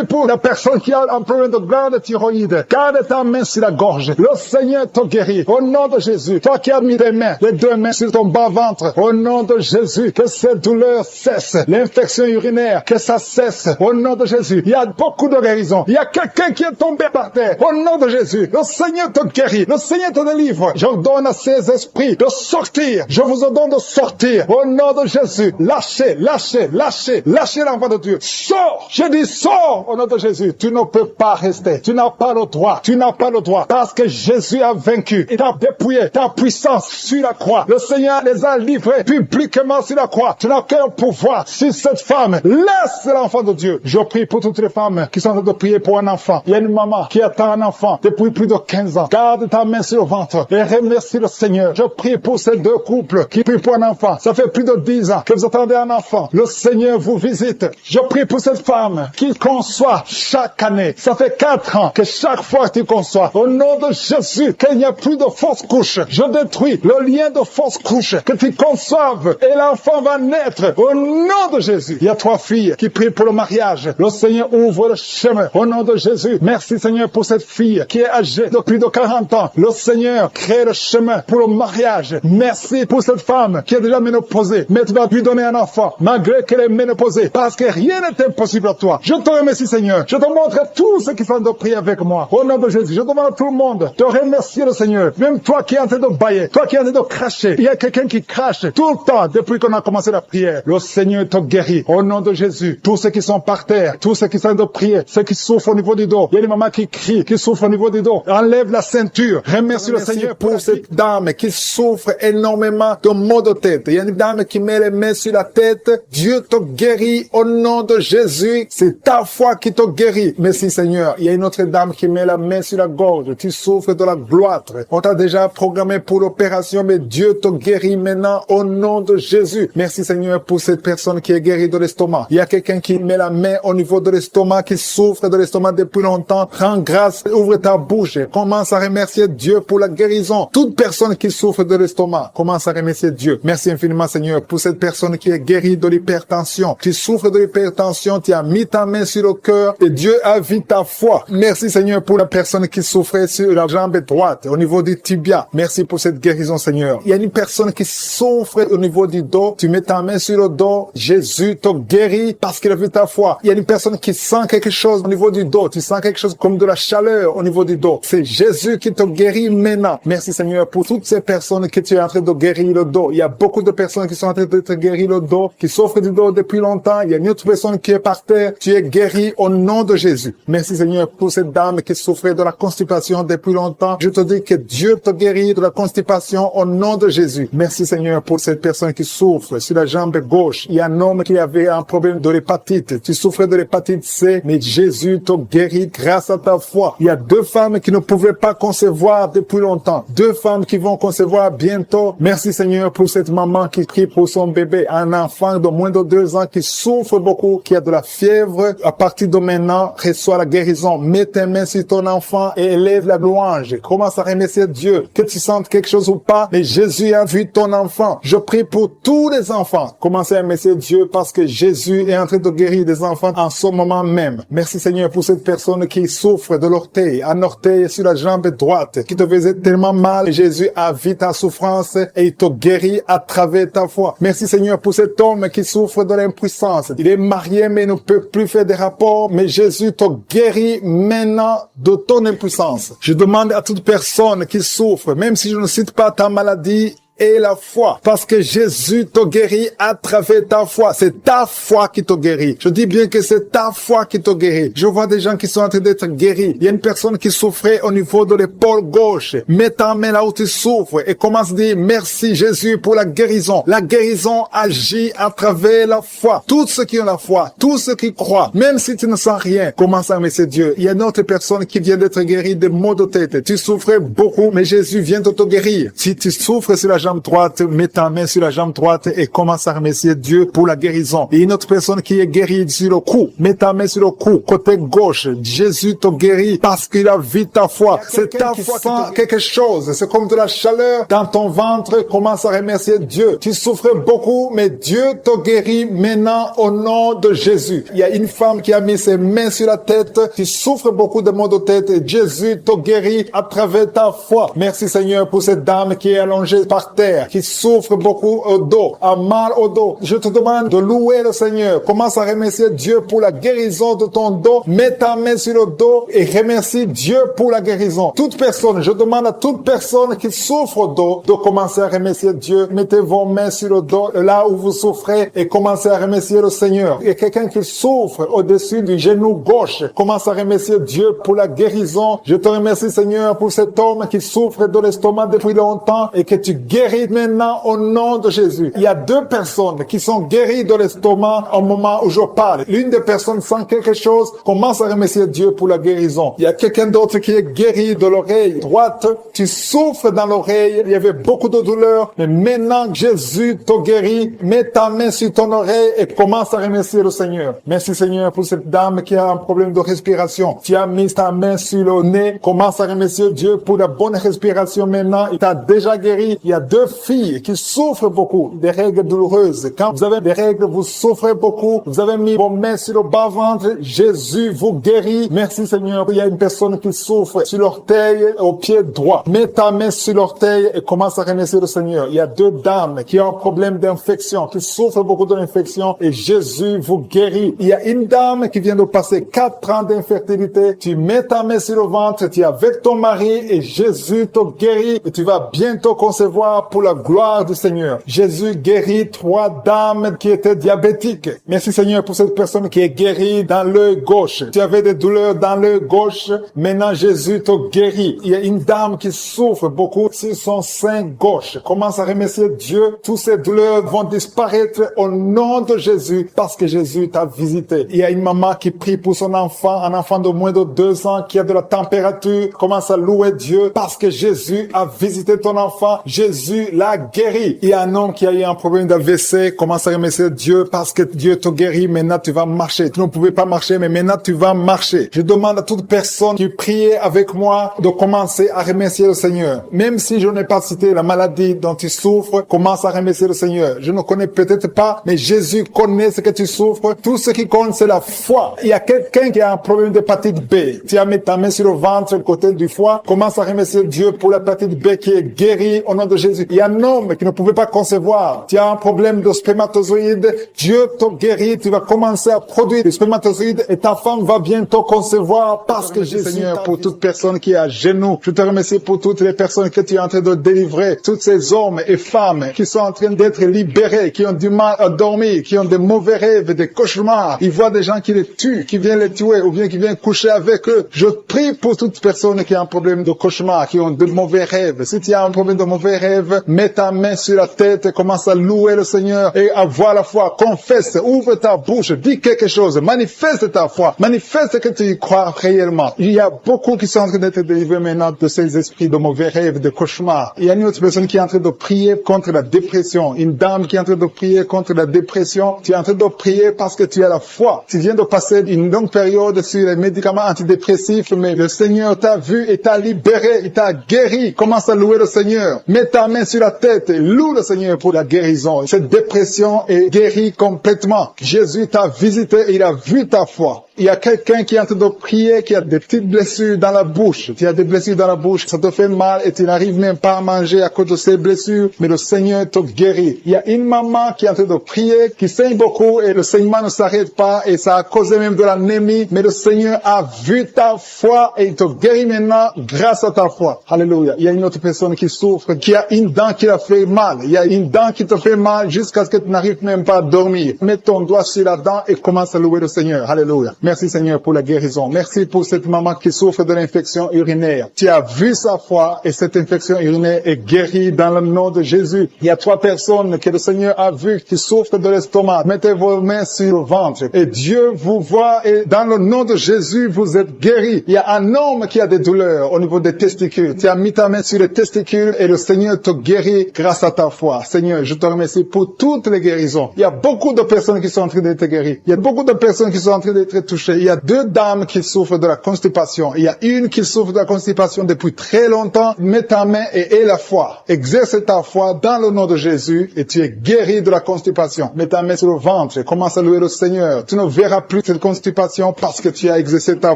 pour la personne qui a un problème de glande thyroïde. Garde ta main sur la gorge. Le Seigneur te guérit. Au nom de Jésus, toi qui as mis tes mains, les 2 mains sur ton bas-ventre. Au nom de Jésus, que cette douleur cesse. L'infection urinaire, que ça cesse. Au nom de Jésus, il y a beaucoup de guérison. Il y a quelqu'un qui est tombé par terre. Au nom de Jésus, le Seigneur te guérit. Le Seigneur te délivre. J'ordonne à ces esprits de sortir. Je vous ordonne de sortir. Au nom de Jésus, lâchez l'enfant de Dieu. Sors. Je dis sors au nom de Jésus. Tu ne peux pas rester. Tu n'as pas le droit. Tu n'as pas le droit. Parce que Jésus a vaincu. Il t'a dépouillé ta puissance sur la croix. Le Seigneur les a livrés publiquement sur la croix. Tu n'as aucun pouvoir sur cette femme. Laisse l'enfant de Dieu. Je prie pour toutes les femmes qui sont en train de prier pour un enfant. Il y a une maman qui attend un enfant depuis plus de 15 ans. Garde ta main sur le ventre. ventre. Et remercie le Seigneur. Je prie pour ces deux couples qui prient pour un enfant. Ça fait plus de 10 ans que vous attendez un enfant. Le Seigneur vous visite. Je prie pour cette femme qui conçoit chaque année. Ça fait 4 ans que chaque fois que tu conçois, au nom de Jésus, qu'il n'y a plus de fausses couches. Je détruis le lien de fausses couches. Que tu conçoives et l'enfant va naître. Au nom de Jésus. Il y a 3 filles qui prient pour le mariage. Le Seigneur ouvre le chemin. Au nom de Jésus. Merci Seigneur pour cette fille qui est âgée de plus de 40 ans. Le Seigneur crée le chemin pour le mariage. Merci pour cette femme qui est déjà ménopausée. Mais tu vas lui donner un enfant malgré qu'elle est ménopausée. Parce que rien n'est impossible à toi. Je te remercie Seigneur. Je te montre tous ceux qui sont de prier avec moi. Au nom de Jésus. Je demande à tout le monde de remercier le Seigneur. Même toi qui es en train de bailler. Toi qui es en train de cracher. Il y a quelqu'un qui crache tout le temps depuis qu'on a commencé la prière. Le Seigneur te guérit. Au nom de Jésus. Tous ceux qui sont par terre. Tous ceux qui sont en train de prier. Ceux qui souffrent au niveau du dos. Il y a des mamans qui crient, qui souffrent au niveau du dos. Enlève la ceinture. Remercie le Seigneur pour cette dame qui souffre énormément de maux de tête. Il y a une dame qui met les mains sur la tête. Dieu te guérit au nom de Jésus. C'est ta foi qui te guérit. Merci Seigneur. Il y a une autre dame qui met la main sur la gorge. Tu souffres de la gloître. On t'a déjà programmé pour l'opération, mais Dieu te guérit maintenant au nom de Jésus. Merci Seigneur pour cette personne qui est guérie de l'estomac. Il y a quelqu'un qui met la main au niveau de l'estomac, qui souffre de l'estomac depuis longtemps. Rends grâce, ouvre ta bouche. Commence à remercier Dieu pour la guérison. Toute personne qui souffre de l'estomac, commence à remercier Dieu. Merci infiniment Seigneur pour cette personne qui est guérie de l'hypertension. Tu souffres de l'hypertension, tu as mis ta main sur le cœur et Dieu a vu ta foi. Merci Seigneur pour la personne qui souffrait sur la jambe droite, au niveau du tibia. Merci pour cette guérison Seigneur. Il y a une personne qui souffre au niveau du dos. Tu mets ta main sur le dos. Jésus te guérit parce qu'il a vu ta foi. Il y a une personne qui sent quelque chose au niveau du dos. Tu sens quelque chose comme de la chaleur au niveau du dos. C'est Jésus qui te guérit maintenant. Merci Seigneur pour toutes ces personnes que tu es en train de guérir le dos. Il y a beaucoup de personnes qui sont en train de te guérir le dos, qui souffrent du dos depuis longtemps. Il y a une autre personne qui est par terre. Tu es guéri au nom de Jésus. Merci Seigneur pour cette dame qui souffrait de la constipation depuis longtemps. Je te dis que Dieu te guérit de la constipation au nom de Jésus. Merci Seigneur pour cette personne qui souffre sur la jambe gauche. Il y a un homme qui avait un problème de l'hépatite. Tu souffrais de l'hépatite C, mais Jésus te guérit grâce à ta foi. Il y a 2 femmes qui ne pouvaient pas concevoir depuis longtemps. 2 femmes qui vont concevoir bientôt. Merci Seigneur pour cette maman qui prie pour son bébé. Un enfant de moins de 2 ans qui souffre beaucoup, qui a de la fièvre. À partir de maintenant, reçois la guérison. Mets tes mains sur ton enfant et élève la louange. Commence à remercier Dieu. Que tu sentes quelque chose ou pas, mais Jésus a vu ton enfant. Je prie pour tous les enfants. Commencez à remercier Dieu parce que Jésus est en train de guérir des enfants en ce moment même. Merci Seigneur pour cette personne qui souffre de l'orteil, un orteil sur la jambe droite, qui te faisait tellement mal. Jésus a vu ta souffrance et il te guérit à travers ta foi. Merci Seigneur pour cet homme qui souffre de l'impuissance. Il est marié mais ne peut plus faire des rapports, mais Jésus te guérit maintenant de ton impuissance. Je demande à toute personne qui souffre, même si je ne cite pas ta maladie, et la foi. Parce que Jésus te guérit à travers ta foi. C'est ta foi qui te guérit. Je dis bien que c'est ta foi qui te guérit. Je vois des gens qui sont en train d'être guéris. Il y a une personne qui souffrait au niveau de l'épaule gauche. Mets ta main là où tu souffres et commence à dire merci Jésus pour la guérison. La guérison agit à travers la foi. Tous ceux qui ont la foi, tous ceux qui croient, même si tu ne sens rien, commence à remercier Dieu. Il y a une autre personne qui vient d'être guérie de maux de tête. Tu souffrais beaucoup, mais Jésus vient de te guérir. Si tu souffres sur la jambe droite, mets ta main sur la jambe droite et commence à remercier Dieu pour la guérison. Et une autre personne qui est guérie sur le cou, mets ta main sur le cou, côté gauche. Jésus te guérit parce qu'il a vu ta foi. C'est ta foi qui sent quelque chose. C'est comme de la chaleur dans ton ventre. Commence à remercier Dieu. Tu souffrais beaucoup, mais Dieu te guérit maintenant au nom de Jésus. Il y a une femme qui a mis ses mains sur la tête. Tu souffres beaucoup de maux de tête et Jésus te guérit à travers ta foi. Merci Seigneur pour cette dame qui est allongée par terre, qui souffre beaucoup au dos, a mal au dos. Je te demande de louer le Seigneur. Commence à remercier Dieu pour la guérison de ton dos. Mets ta main sur le dos et remercie Dieu pour la guérison. Toute personne, je demande à toute personne qui souffre au dos de commencer à remercier Dieu. Mettez vos mains sur le dos, là où vous souffrez, et commencez à remercier le Seigneur. Et quelqu'un qui souffre au-dessus du genou gauche, commence à remercier Dieu pour la guérison. Je te remercie Seigneur pour cet homme qui souffre de l'estomac depuis longtemps et que tu guéris guéris maintenant au nom de Jésus. Il y a 2 personnes qui sont guéries de l'estomac au moment où je parle. L'une des personnes sent quelque chose, commence à remercier Dieu pour la guérison. Il y a quelqu'un d'autre qui est guéri de l'oreille droite. Tu souffres dans l'oreille, il y avait beaucoup de douleur, mais maintenant Jésus te guérit. Mets ta main sur ton oreille et commence à remercier le Seigneur. Merci Seigneur pour cette dame qui a un problème de respiration. Tu as mis ta main sur le nez, commence à remercier Dieu pour la bonne respiration maintenant. Il t'a déjà guéri. Il y a 2 filles qui souffrent beaucoup des règles douloureuses. Quand vous avez des règles, vous souffrez beaucoup. Vous avez mis vos mains sur le bas-ventre. Jésus vous guérit. Merci Seigneur. Il y a une personne qui souffre sur l'orteil au pied droit. Mets ta main sur l'orteil et commence à remercier le Seigneur. Il y a 2 dames qui ont un problème d'infection, qui souffrent beaucoup de l'infection et Jésus vous guérit. Il y a une dame qui vient de passer 4 ans d'infertilité. Tu mets ta main sur le ventre, tu es avec ton mari et Jésus te guérit et tu vas bientôt concevoir pour la gloire du Seigneur. Jésus guérit 3 dames qui étaient diabétiques. Merci Seigneur pour cette personne qui est guérie dans l'œil gauche. Tu avais des douleurs dans l'œil gauche. Maintenant Jésus te guérit. Il y a une dame qui souffre beaucoup sur son sein gauche. Commence à remercier Dieu. Toutes ces douleurs vont disparaître au nom de Jésus parce que Jésus t'a visité. Il y a une maman qui prie pour son enfant, un enfant de moins de 2 ans qui a de la température. Commence à louer Dieu parce que Jésus a visité ton enfant. Jésus l'a guéri. Il y a un homme qui a eu un problème d'AVC. Commence à remercier Dieu parce que Dieu te guérit. Maintenant tu vas marcher. Tu ne pouvais pas marcher, mais maintenant tu vas marcher. Je demande à toute personne qui prie avec moi de commencer à remercier le Seigneur. Même si je n'ai pas cité la maladie dont tu souffres, commence à remercier le Seigneur. Je ne connais peut-être pas, mais Jésus connaît ce que tu souffres. Tout ce qui compte, c'est la foi. Il y a quelqu'un qui a un problème d'hépatite B. Tu as mis ta main sur le ventre, le côté du foie. Commence à remercier Dieu pour l'hépatite B qui est guérie au nom de Jésus. Il y a un homme qui ne pouvait pas concevoir. Tu as un problème de spermatozoïde. Dieu te guérit. Tu vas commencer à produire des spermatozoïdes et ta femme va bientôt concevoir parce que Jésus, Seigneur, pour toute personne qui est à genoux. Je te remercie pour toutes les personnes que tu es en train de délivrer. Tous ces hommes et femmes qui sont en train d'être libérés, qui ont du mal à dormir, qui ont des mauvais rêves, des cauchemars. Ils voient des gens qui les tuent, qui viennent les tuer ou bien qui viennent coucher avec eux. Je prie pour toute personne qui a un problème de cauchemar, qui ont de mauvais rêves. Si tu as un problème de mauvais rêves, mets ta main sur la tête et commence à louer le Seigneur et avoir la foi. Confesse, ouvre ta bouche, dis quelque chose, manifeste ta foi, manifeste que tu y crois réellement. Il y a beaucoup qui sont en train d'être délivrés maintenant de ces esprits de mauvais rêves, de cauchemars. Il y a une autre personne qui est en train de prier contre la dépression. Une dame qui est en train de prier contre la dépression. Tu es en train de prier parce que tu as la foi. Tu viens de passer une longue période sur les médicaments antidépressifs, mais le Seigneur t'a vu et t'a libéré, il t'a guéri. Commence à louer le Seigneur. Mets ta main sur la tête et loue le Seigneur pour la guérison. Cette dépression est guérie complètement. Jésus t'a visité et il a vu ta foi. Il y a quelqu'un qui est en train de prier, qui a des petites blessures dans la bouche. Tu as des blessures dans la bouche, ça te fait mal et tu n'arrives même pas à manger à cause de ces blessures, mais le Seigneur te guérit. Il y a une maman qui est en train de prier, qui saigne beaucoup et le saignement ne s'arrête pas et ça a causé même de l'anémie, mais le Seigneur a vu ta foi et il te guérit maintenant grâce à ta foi. Alléluia. Il y a une autre personne qui souffre, qui a une dent qui l'a fait mal. Il y a une dent qui te fait mal jusqu'à ce que tu n'arrives même pas à dormir. Mets ton doigt sur la dent et commence à louer le Seigneur. Alléluia. Merci Seigneur pour la guérison. Merci pour cette maman qui souffre de l'infection urinaire. Tu as vu sa foi et cette infection urinaire est guérie dans le nom de Jésus. Il y a 3 personnes que le Seigneur a vues qui souffrent de l'estomac. Mettez vos mains sur le ventre et Dieu vous voit et dans le nom de Jésus vous êtes guéris. Il y a un homme qui a des douleurs au niveau des testicules. Tu as mis ta main sur les testicules et le Seigneur te guérit grâce à ta foi. Seigneur, je te remercie pour toutes les guérisons. Il y a beaucoup de personnes qui sont en train d'être guéries. Il y a beaucoup de personnes qui sont en train d'être touchées. Il y a 2 dames qui souffrent de la constipation. Il y a une qui souffre de la constipation depuis très longtemps. Mets ta main et aie la foi. Exerce ta foi dans le nom de Jésus et tu es guéri de la constipation. Mets ta main sur le ventre et commence à louer le Seigneur. Tu ne verras plus cette constipation parce que tu as exercé ta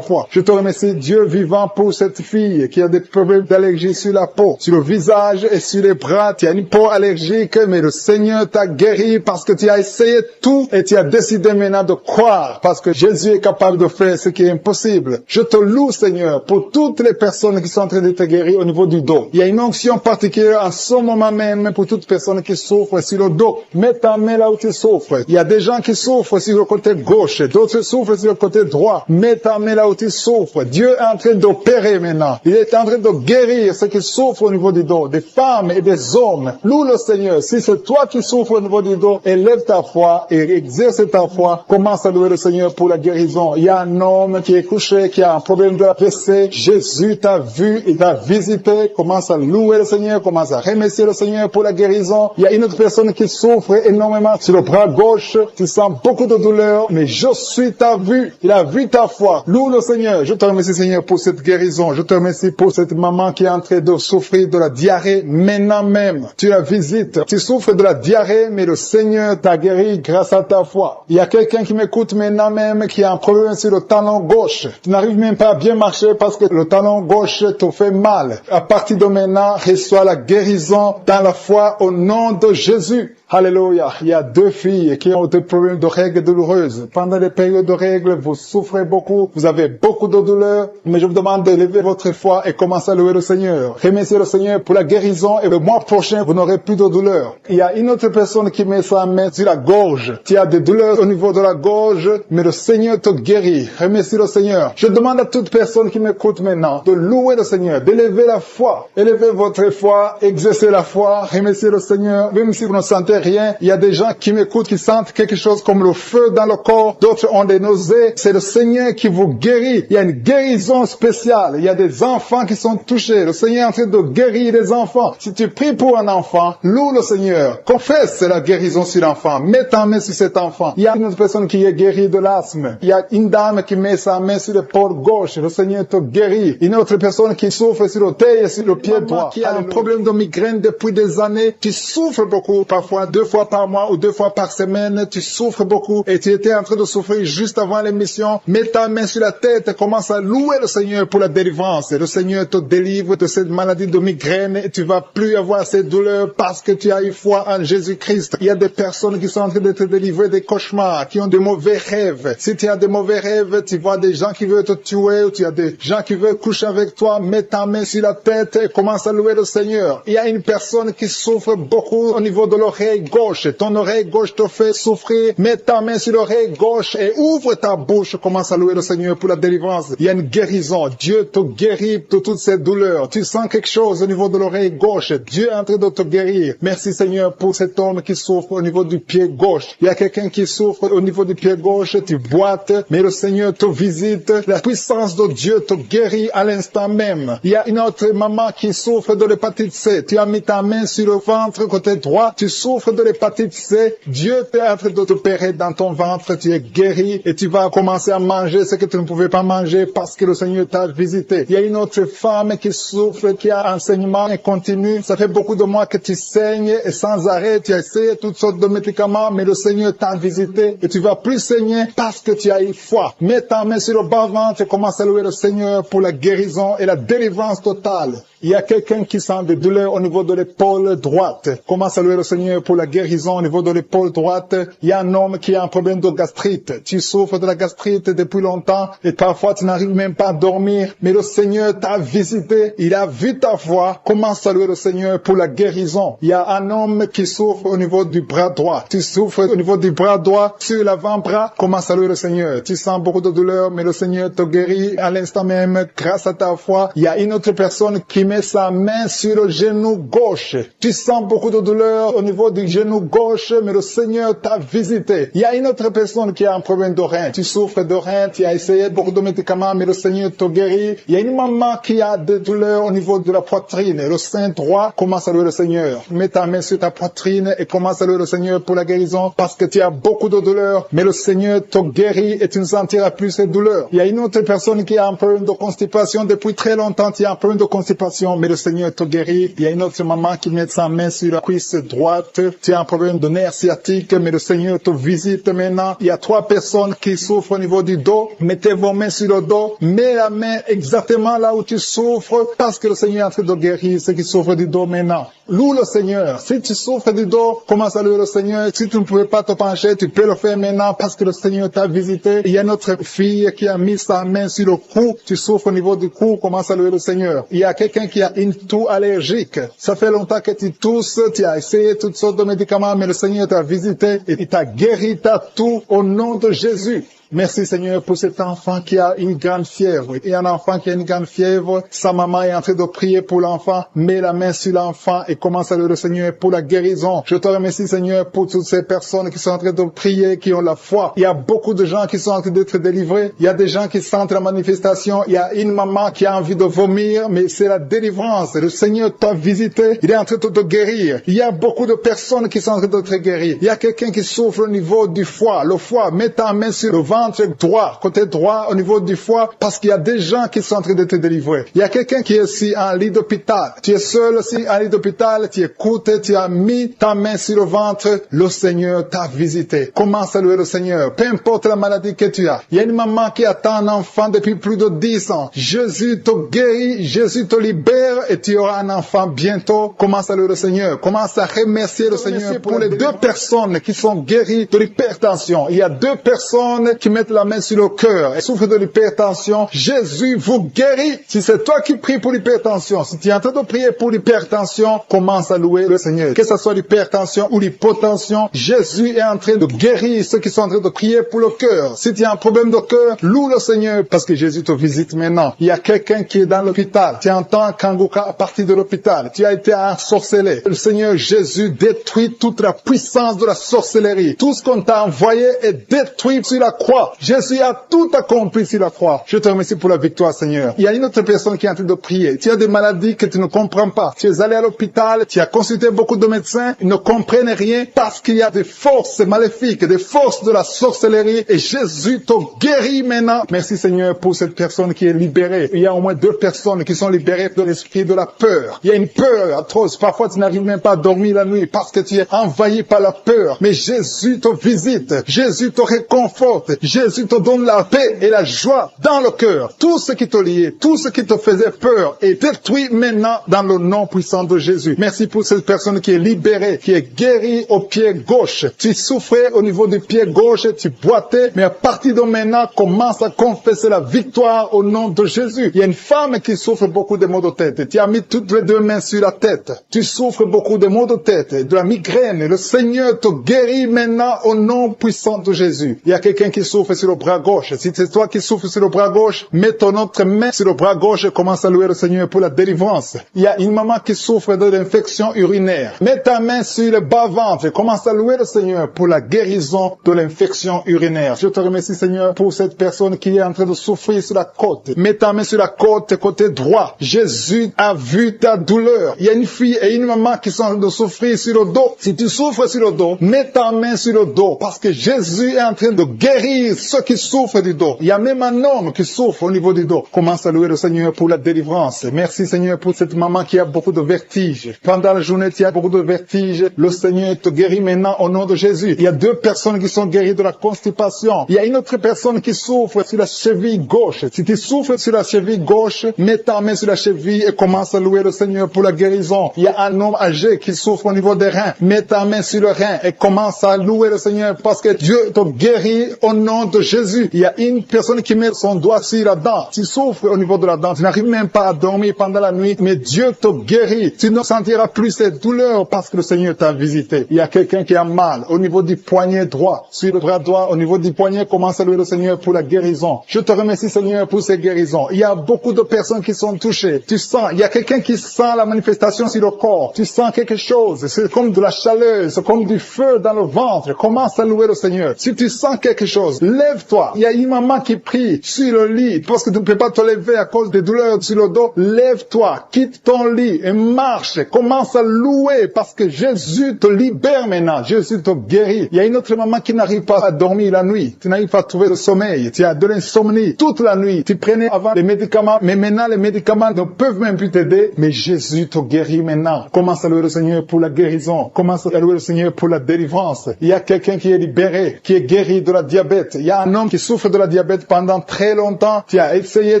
foi. Je te remercie Dieu vivant pour cette fille qui a des problèmes d'allergie sur la peau, sur le visage et sur les bras. Tu as une peau allergique, mais le Seigneur t'a guéri parce que tu as essayé tout et tu as décidé maintenant de croire parce que Jésus est capable de faire ce qui est impossible. Je te loue, Seigneur, pour toutes les personnes qui sont en train d'être guéries au niveau du dos. Il y a une onction particulière en ce moment même pour toutes les personnes qui souffrent sur le dos. Mets ta main là où tu souffres. Il y a des gens qui souffrent sur le côté gauche, d'autres souffrent sur le côté droit. Mets ta main là où tu souffres. Dieu est en train d'opérer maintenant. Il est en train de guérir ceux qui souffrent au niveau du dos, des femmes et et des hommes. Loue le Seigneur. Si c'est toi qui souffres au niveau du dos, élève ta foi et exerce ta foi. Commence à louer le Seigneur pour la guérison. Il y a un homme qui est couché, qui a un problème de la PC. Jésus t'a vu, il t'a visité. Commence à louer le Seigneur, commence à remercier le Seigneur pour la guérison. Il y a une autre personne qui souffre énormément sur le bras gauche. Tu sens beaucoup de douleur, mais je suis ta vue. Il a vu ta foi. Loue le Seigneur. Je te remercie, Seigneur, pour cette guérison. Je te remercie pour cette maman qui est en train de souffrir de la diarrhée maintenant même. Tu la visites. Tu souffres de la diarrhée, mais le Seigneur t'a guéri grâce à ta foi. Il y a quelqu'un qui m'écoute maintenant même qui a un problème sur le talon gauche. Tu n'arrives même pas à bien marcher parce que le talon gauche te fait mal. À partir de maintenant, reçois la guérison dans la foi au nom de Jésus. Alléluia. Il y a 2 filles qui ont des problèmes de règles douloureuses. Pendant les périodes de règles, vous souffrez beaucoup, vous avez beaucoup de douleurs, mais je vous demande de lever votre foi et commencer à louer le Seigneur. Remerciez le Seigneur pour la guérison et le mois prochain, vous n'aurez plus de douleurs. Il y a une autre personne qui met sa main sur la gorge. Tu as des douleurs au niveau de la gorge, mais le Seigneur te guérit. Remercie le Seigneur. Je demande à toute personne qui m'écoute maintenant de louer le Seigneur, d'élever la foi. Élevez votre foi, exercez la foi, remerciez le Seigneur, même si vous ne sentez rien. Il y a des gens qui m'écoutent, qui sentent quelque chose comme le feu dans le corps. D'autres ont des nausées. C'est le Seigneur qui vous guérit. Il y a une guérison spéciale. Il y a des enfants qui sont touchés. Le Seigneur est en train de guérir les enfants. Si tu pries pour un enfant, loue le Seigneur. Confesse la guérison sur l'enfant. Mets ta main sur cet enfant. Il y a une autre personne qui est guérie de l'asthme. Il y a une dame qui met sa main sur l'épaule gauche. Le Seigneur te guérit. Une autre personne qui souffre sur l'orteil et sur le pied droit. Qui a un problème de migraine depuis des années. Tu souffres beaucoup, parfois 2 fois par mois ou 2 fois par semaine. Tu souffres beaucoup et tu étais en train de souffrir juste avant l'émission. Mets ta main sur la tête et commence à louer le Seigneur pour la délivrance. Et le Seigneur te délivre de cette maladie de migraine et tu vas plus avoir ces douleurs parce que tu as eu foi en Jésus-Christ. Il y a des personnes qui sont en train d'être délivrées des cauchemars, qui ont de mauvais rêves. Si tu as des mauvais rêves, tu vois des gens qui veulent te tuer ou tu as des gens qui veulent coucher avec toi, mets ta main sur la tête et commence à louer le Seigneur. Il y a une personne qui souffre beaucoup au niveau de l'oreille gauche. Ton oreille gauche te fait souffrir. Mets ta main sur l'oreille gauche et ouvre ta bouche. Commence à louer le Seigneur pour la délivrance. Il y a une guérison. Dieu te guérit de toutes ces douleurs. Tu sens quelque chose au niveau de l'oreille gauche. Dieu est en train de te guérir. Merci Seigneur pour cet homme qui souffre au niveau du pied gauche. Il y a quelqu'un qui souffre au niveau du pied gauche. Tu boites, mais le Seigneur te visite. La puissance de Dieu te guérit à l'instant même. Il y a une autre maman qui souffre de l'hépatite C. Tu as mis ta main sur le ventre côté droit. Tu souffres de l'hépatite C. Dieu est en train de t'opérer dans ton ventre. Tu es guéri et tu vas commencer à manger ce que tu ne pouvais pas manger parce que le Seigneur t'a visité. Il y a une autre femme qui souffre, qui a un saignement continu. Ça fait beaucoup de mois que tu saignes et sans arrêt. Tu as essayé toutes sortes de médicaments, mais le Seigneur t'a visité et tu vas plus saigner parce que tu as eu foi. Mets ta main sur le bas-ventre et commence à louer le Seigneur pour la guérison et la délivrance totale. Il y a quelqu'un qui sent des douleurs au niveau de l'épaule droite. Commence à louer le Seigneur pour la guérison au niveau de l'épaule droite. Il y a un homme qui a un problème de gastrite. Tu souffres de la gastrite depuis longtemps et parfois tu n'arrives même pas à dormir. Mais le Seigneur t'a visité. Il a vu ta foi. Commence à louer le Seigneur pour la guérison. Il y a un homme qui souffre au niveau du bras droit. Tu souffres au niveau du bras droit sur l'avant-bras. Commence à louer le Seigneur. Tu sens beaucoup de douleur, mais le Seigneur te guérit à l'instant même grâce à ta foi. Il y a une autre personne qui met sa main sur le genou gauche. Tu sens beaucoup de douleur au niveau du genou gauche, mais le Seigneur t'a visité. Il y a une autre personne qui a un problème de rein. Tu souffres de rein, tu as essayé beaucoup de médicaments, mais le Seigneur te guérit. Il y a une maman qui a des douleurs au niveau de la poitrine. Le sein droit, commence à louer le Seigneur. Mets ta main sur ta poitrine et commence à louer le Seigneur pour la guérison parce que tu as beaucoup de douleurs, mais le Seigneur te guérit et tu ne sentiras plus ces douleurs. Il y a une autre personne qui a un problème de constipation depuis très longtemps. Tu as un problème de constipation, mais le Seigneur te guérit. Il y a une autre maman qui met sa main sur la cuisse droite. Tu as un problème de nerf sciatique, mais le Seigneur te visite maintenant. Il y a 3 personnes qui souffrent au niveau du dos. Mettez vos mains sur le dos. Mets la main exactement là où tu souffres parce que le Seigneur est en train de guérir ceux qui souffrent du dos maintenant. Loue le Seigneur. Si tu souffres du dos, commence à louer le Seigneur. Si tu ne pouvais pas te pencher, tu peux le faire maintenant parce que le Seigneur t'a visité. Il y a notre fille qui a mis sa main sur le cou. Tu souffres au niveau du cou, commence à louer le Seigneur. Il y a quelqu'un qui a une toux allergique. Ça fait longtemps que tu tousses, tu as essayé toutes sortes de médicaments, mais le Seigneur t'a visité et il t'a guéri ta toux au nom de Jésus. Merci Seigneur pour cet enfant qui a une grande fièvre. Il y a un enfant qui a une grande fièvre. Sa maman est en train de prier pour l'enfant. Mets la main sur l'enfant et commence à louer le Seigneur pour la guérison. Je te remercie Seigneur pour toutes ces personnes qui sont en train de prier, qui ont la foi. Il y a beaucoup de gens qui sont en train d'être délivrés. Il y a des gens qui sentent la manifestation. Il y a une maman qui a envie de vomir, mais c'est la délivrance. Le Seigneur t'a visité. Il est en train de te guérir. Il y a beaucoup de personnes qui sont en train de te guérir. Il y a quelqu'un qui souffre au niveau du foie. Le foie, mets ta main sur le ventre droit, côté droit au niveau du foie, parce qu'il y a des gens qui sont en train de te délivrer. Il y a quelqu'un qui est aussi en lit d'hôpital. Tu es seul aussi en lit d'hôpital, tu écoutes, tu as mis ta main sur le ventre, le Seigneur t'a visité. Commence à louer le Seigneur, peu importe la maladie que tu as. Il y a une maman qui attend un enfant depuis plus de 10 ans. Jésus te guérit, Jésus te libère et tu auras un enfant bientôt. Commence à louer le Seigneur. Commence à remercier le Seigneur pour les 2 personnes qui sont guéries de l'hypertension. Il y a 2 personnes qui mettent la main sur le cœur et souffrent de l'hypertension. Jésus vous guérit. Si c'est toi qui pries pour l'hypertension, si tu es en train de prier pour l'hypertension, commence à louer le Seigneur. Que ce soit l'hypertension ou l'hypotension, Jésus est en train de guérir ceux qui sont en train de prier pour le cœur. Si tu as un problème de cœur, loue le Seigneur parce que Jésus te visite maintenant. Il y a quelqu'un qui est dans l'hôpital. Tu entends Kanguka à partir de l'hôpital. Tu as été ensorcelé. Le Seigneur Jésus détruit toute la puissance de la sorcellerie. Tout ce qu'on t'a envoyé est détruit sur la croix. Jésus a tout accompli sur la croix. Je te remercie pour la victoire, Seigneur. Il y a une autre personne qui est en train de prier. Tu as des maladies que tu ne comprends pas. Tu es allé à l'hôpital, tu as consulté beaucoup de médecins, ils ne comprennent rien parce qu'il y a des forces maléfiques, des forces de la sorcellerie et Jésus te guérit maintenant. Merci, Seigneur, pour cette personne qui est libérée. Il y a au moins 2 personnes qui sont libérées de l'esprit de la peur. Il y a une peur atroce. Parfois, tu n'arrives même pas à dormir la nuit parce que tu es envahi par la peur. Mais Jésus te visite. Jésus te réconforte. Jésus te donne la paix et la joie dans le cœur. Tout ce qui te liait, tout ce qui te faisait peur est détruit maintenant dans le nom puissant de Jésus. Merci pour cette personne qui est libérée, qui est guérie au pied gauche. Tu souffrais au niveau du pied gauche, tu boitais, mais à partir de maintenant, commence à confesser la victoire au nom de Jésus. Il y a une femme qui souffre beaucoup de maux de tête. Tu as mis toutes les 2 mains sur la tête. Tu souffres beaucoup de maux de tête, de la migraine. Le Seigneur te guérit maintenant au nom puissant de Jésus. Il y a quelqu'un qui souffre sur le bras gauche. Si c'est toi qui souffres sur le bras gauche, mets ton autre main sur le bras gauche et commence à louer le Seigneur pour la délivrance. Il y a une maman qui souffre de l'infection urinaire. Mets ta main sur le bas-ventre et commence à louer le Seigneur pour la guérison de l'infection urinaire. Je te remercie, Seigneur, pour cette personne qui est en train de souffrir sur la côte. Mets ta main sur la côte, côté droit. Jésus a vu ta douleur. Il y a une fille et une maman qui sont en train de souffrir sur le dos. Si tu souffres sur le dos, mets ta main sur le dos parce que Jésus est en train de guérir ceux qui souffrent du dos. Il y a même un homme qui souffre au niveau du dos. Commence à louer le Seigneur pour la délivrance. Merci Seigneur pour cette maman qui a beaucoup de vertiges. Pendant la journée, tu as beaucoup de vertiges. Le Seigneur te guérit maintenant au nom de Jésus. Il y a 2 personnes qui sont guéries de la constipation. Il y a une autre personne qui souffre sur la cheville gauche. Si tu souffres sur la cheville gauche, mets ta main sur la cheville et commence à louer le Seigneur pour la guérison. Il y a un homme âgé qui souffre au niveau des reins. Mets ta main sur le rein et commence à louer le Seigneur parce que Dieu te guérit au nom de Jésus. Il y a une personne qui met son doigt sur la dent. Tu souffres au niveau de la dent. Tu n'arrives même pas à dormir pendant la nuit, mais Dieu te guérit. Tu ne sentiras plus cette douleur parce que le Seigneur t'a visité. Il y a quelqu'un qui a mal au niveau du poignet droit, sur le bras droit, au niveau du poignet, commence à louer le Seigneur pour la guérison. Je te remercie, Seigneur, pour ces guérisons. Il y a beaucoup de personnes qui sont touchées. Tu sens, il y a quelqu'un qui sent la manifestation sur le corps. Tu sens quelque chose. C'est comme de la chaleur, c'est comme du feu dans le ventre. Commence à louer le Seigneur. Si tu sens quelque chose, lève-toi. Il y a une maman qui prie sur le lit parce que tu ne peux pas te lever à cause des douleurs sur le dos. Lève-toi, quitte ton lit et marche. Commence à louer parce que Jésus te libère maintenant. Jésus te guérit. Il y a une autre maman qui n'arrive pas à dormir la nuit. Tu n'arrives pas à trouver le sommeil. Tu as de l'insomnie toute la nuit. Tu prenais avant les médicaments, mais maintenant les médicaments ne peuvent même plus t'aider. Mais Jésus te guérit maintenant. Commence à louer le Seigneur pour la guérison. Commence à louer le Seigneur pour la délivrance. Il y a quelqu'un qui est libéré, qui est guéri de la diabète. Il y a un homme qui souffre de la diabète pendant très longtemps. Tu as essayé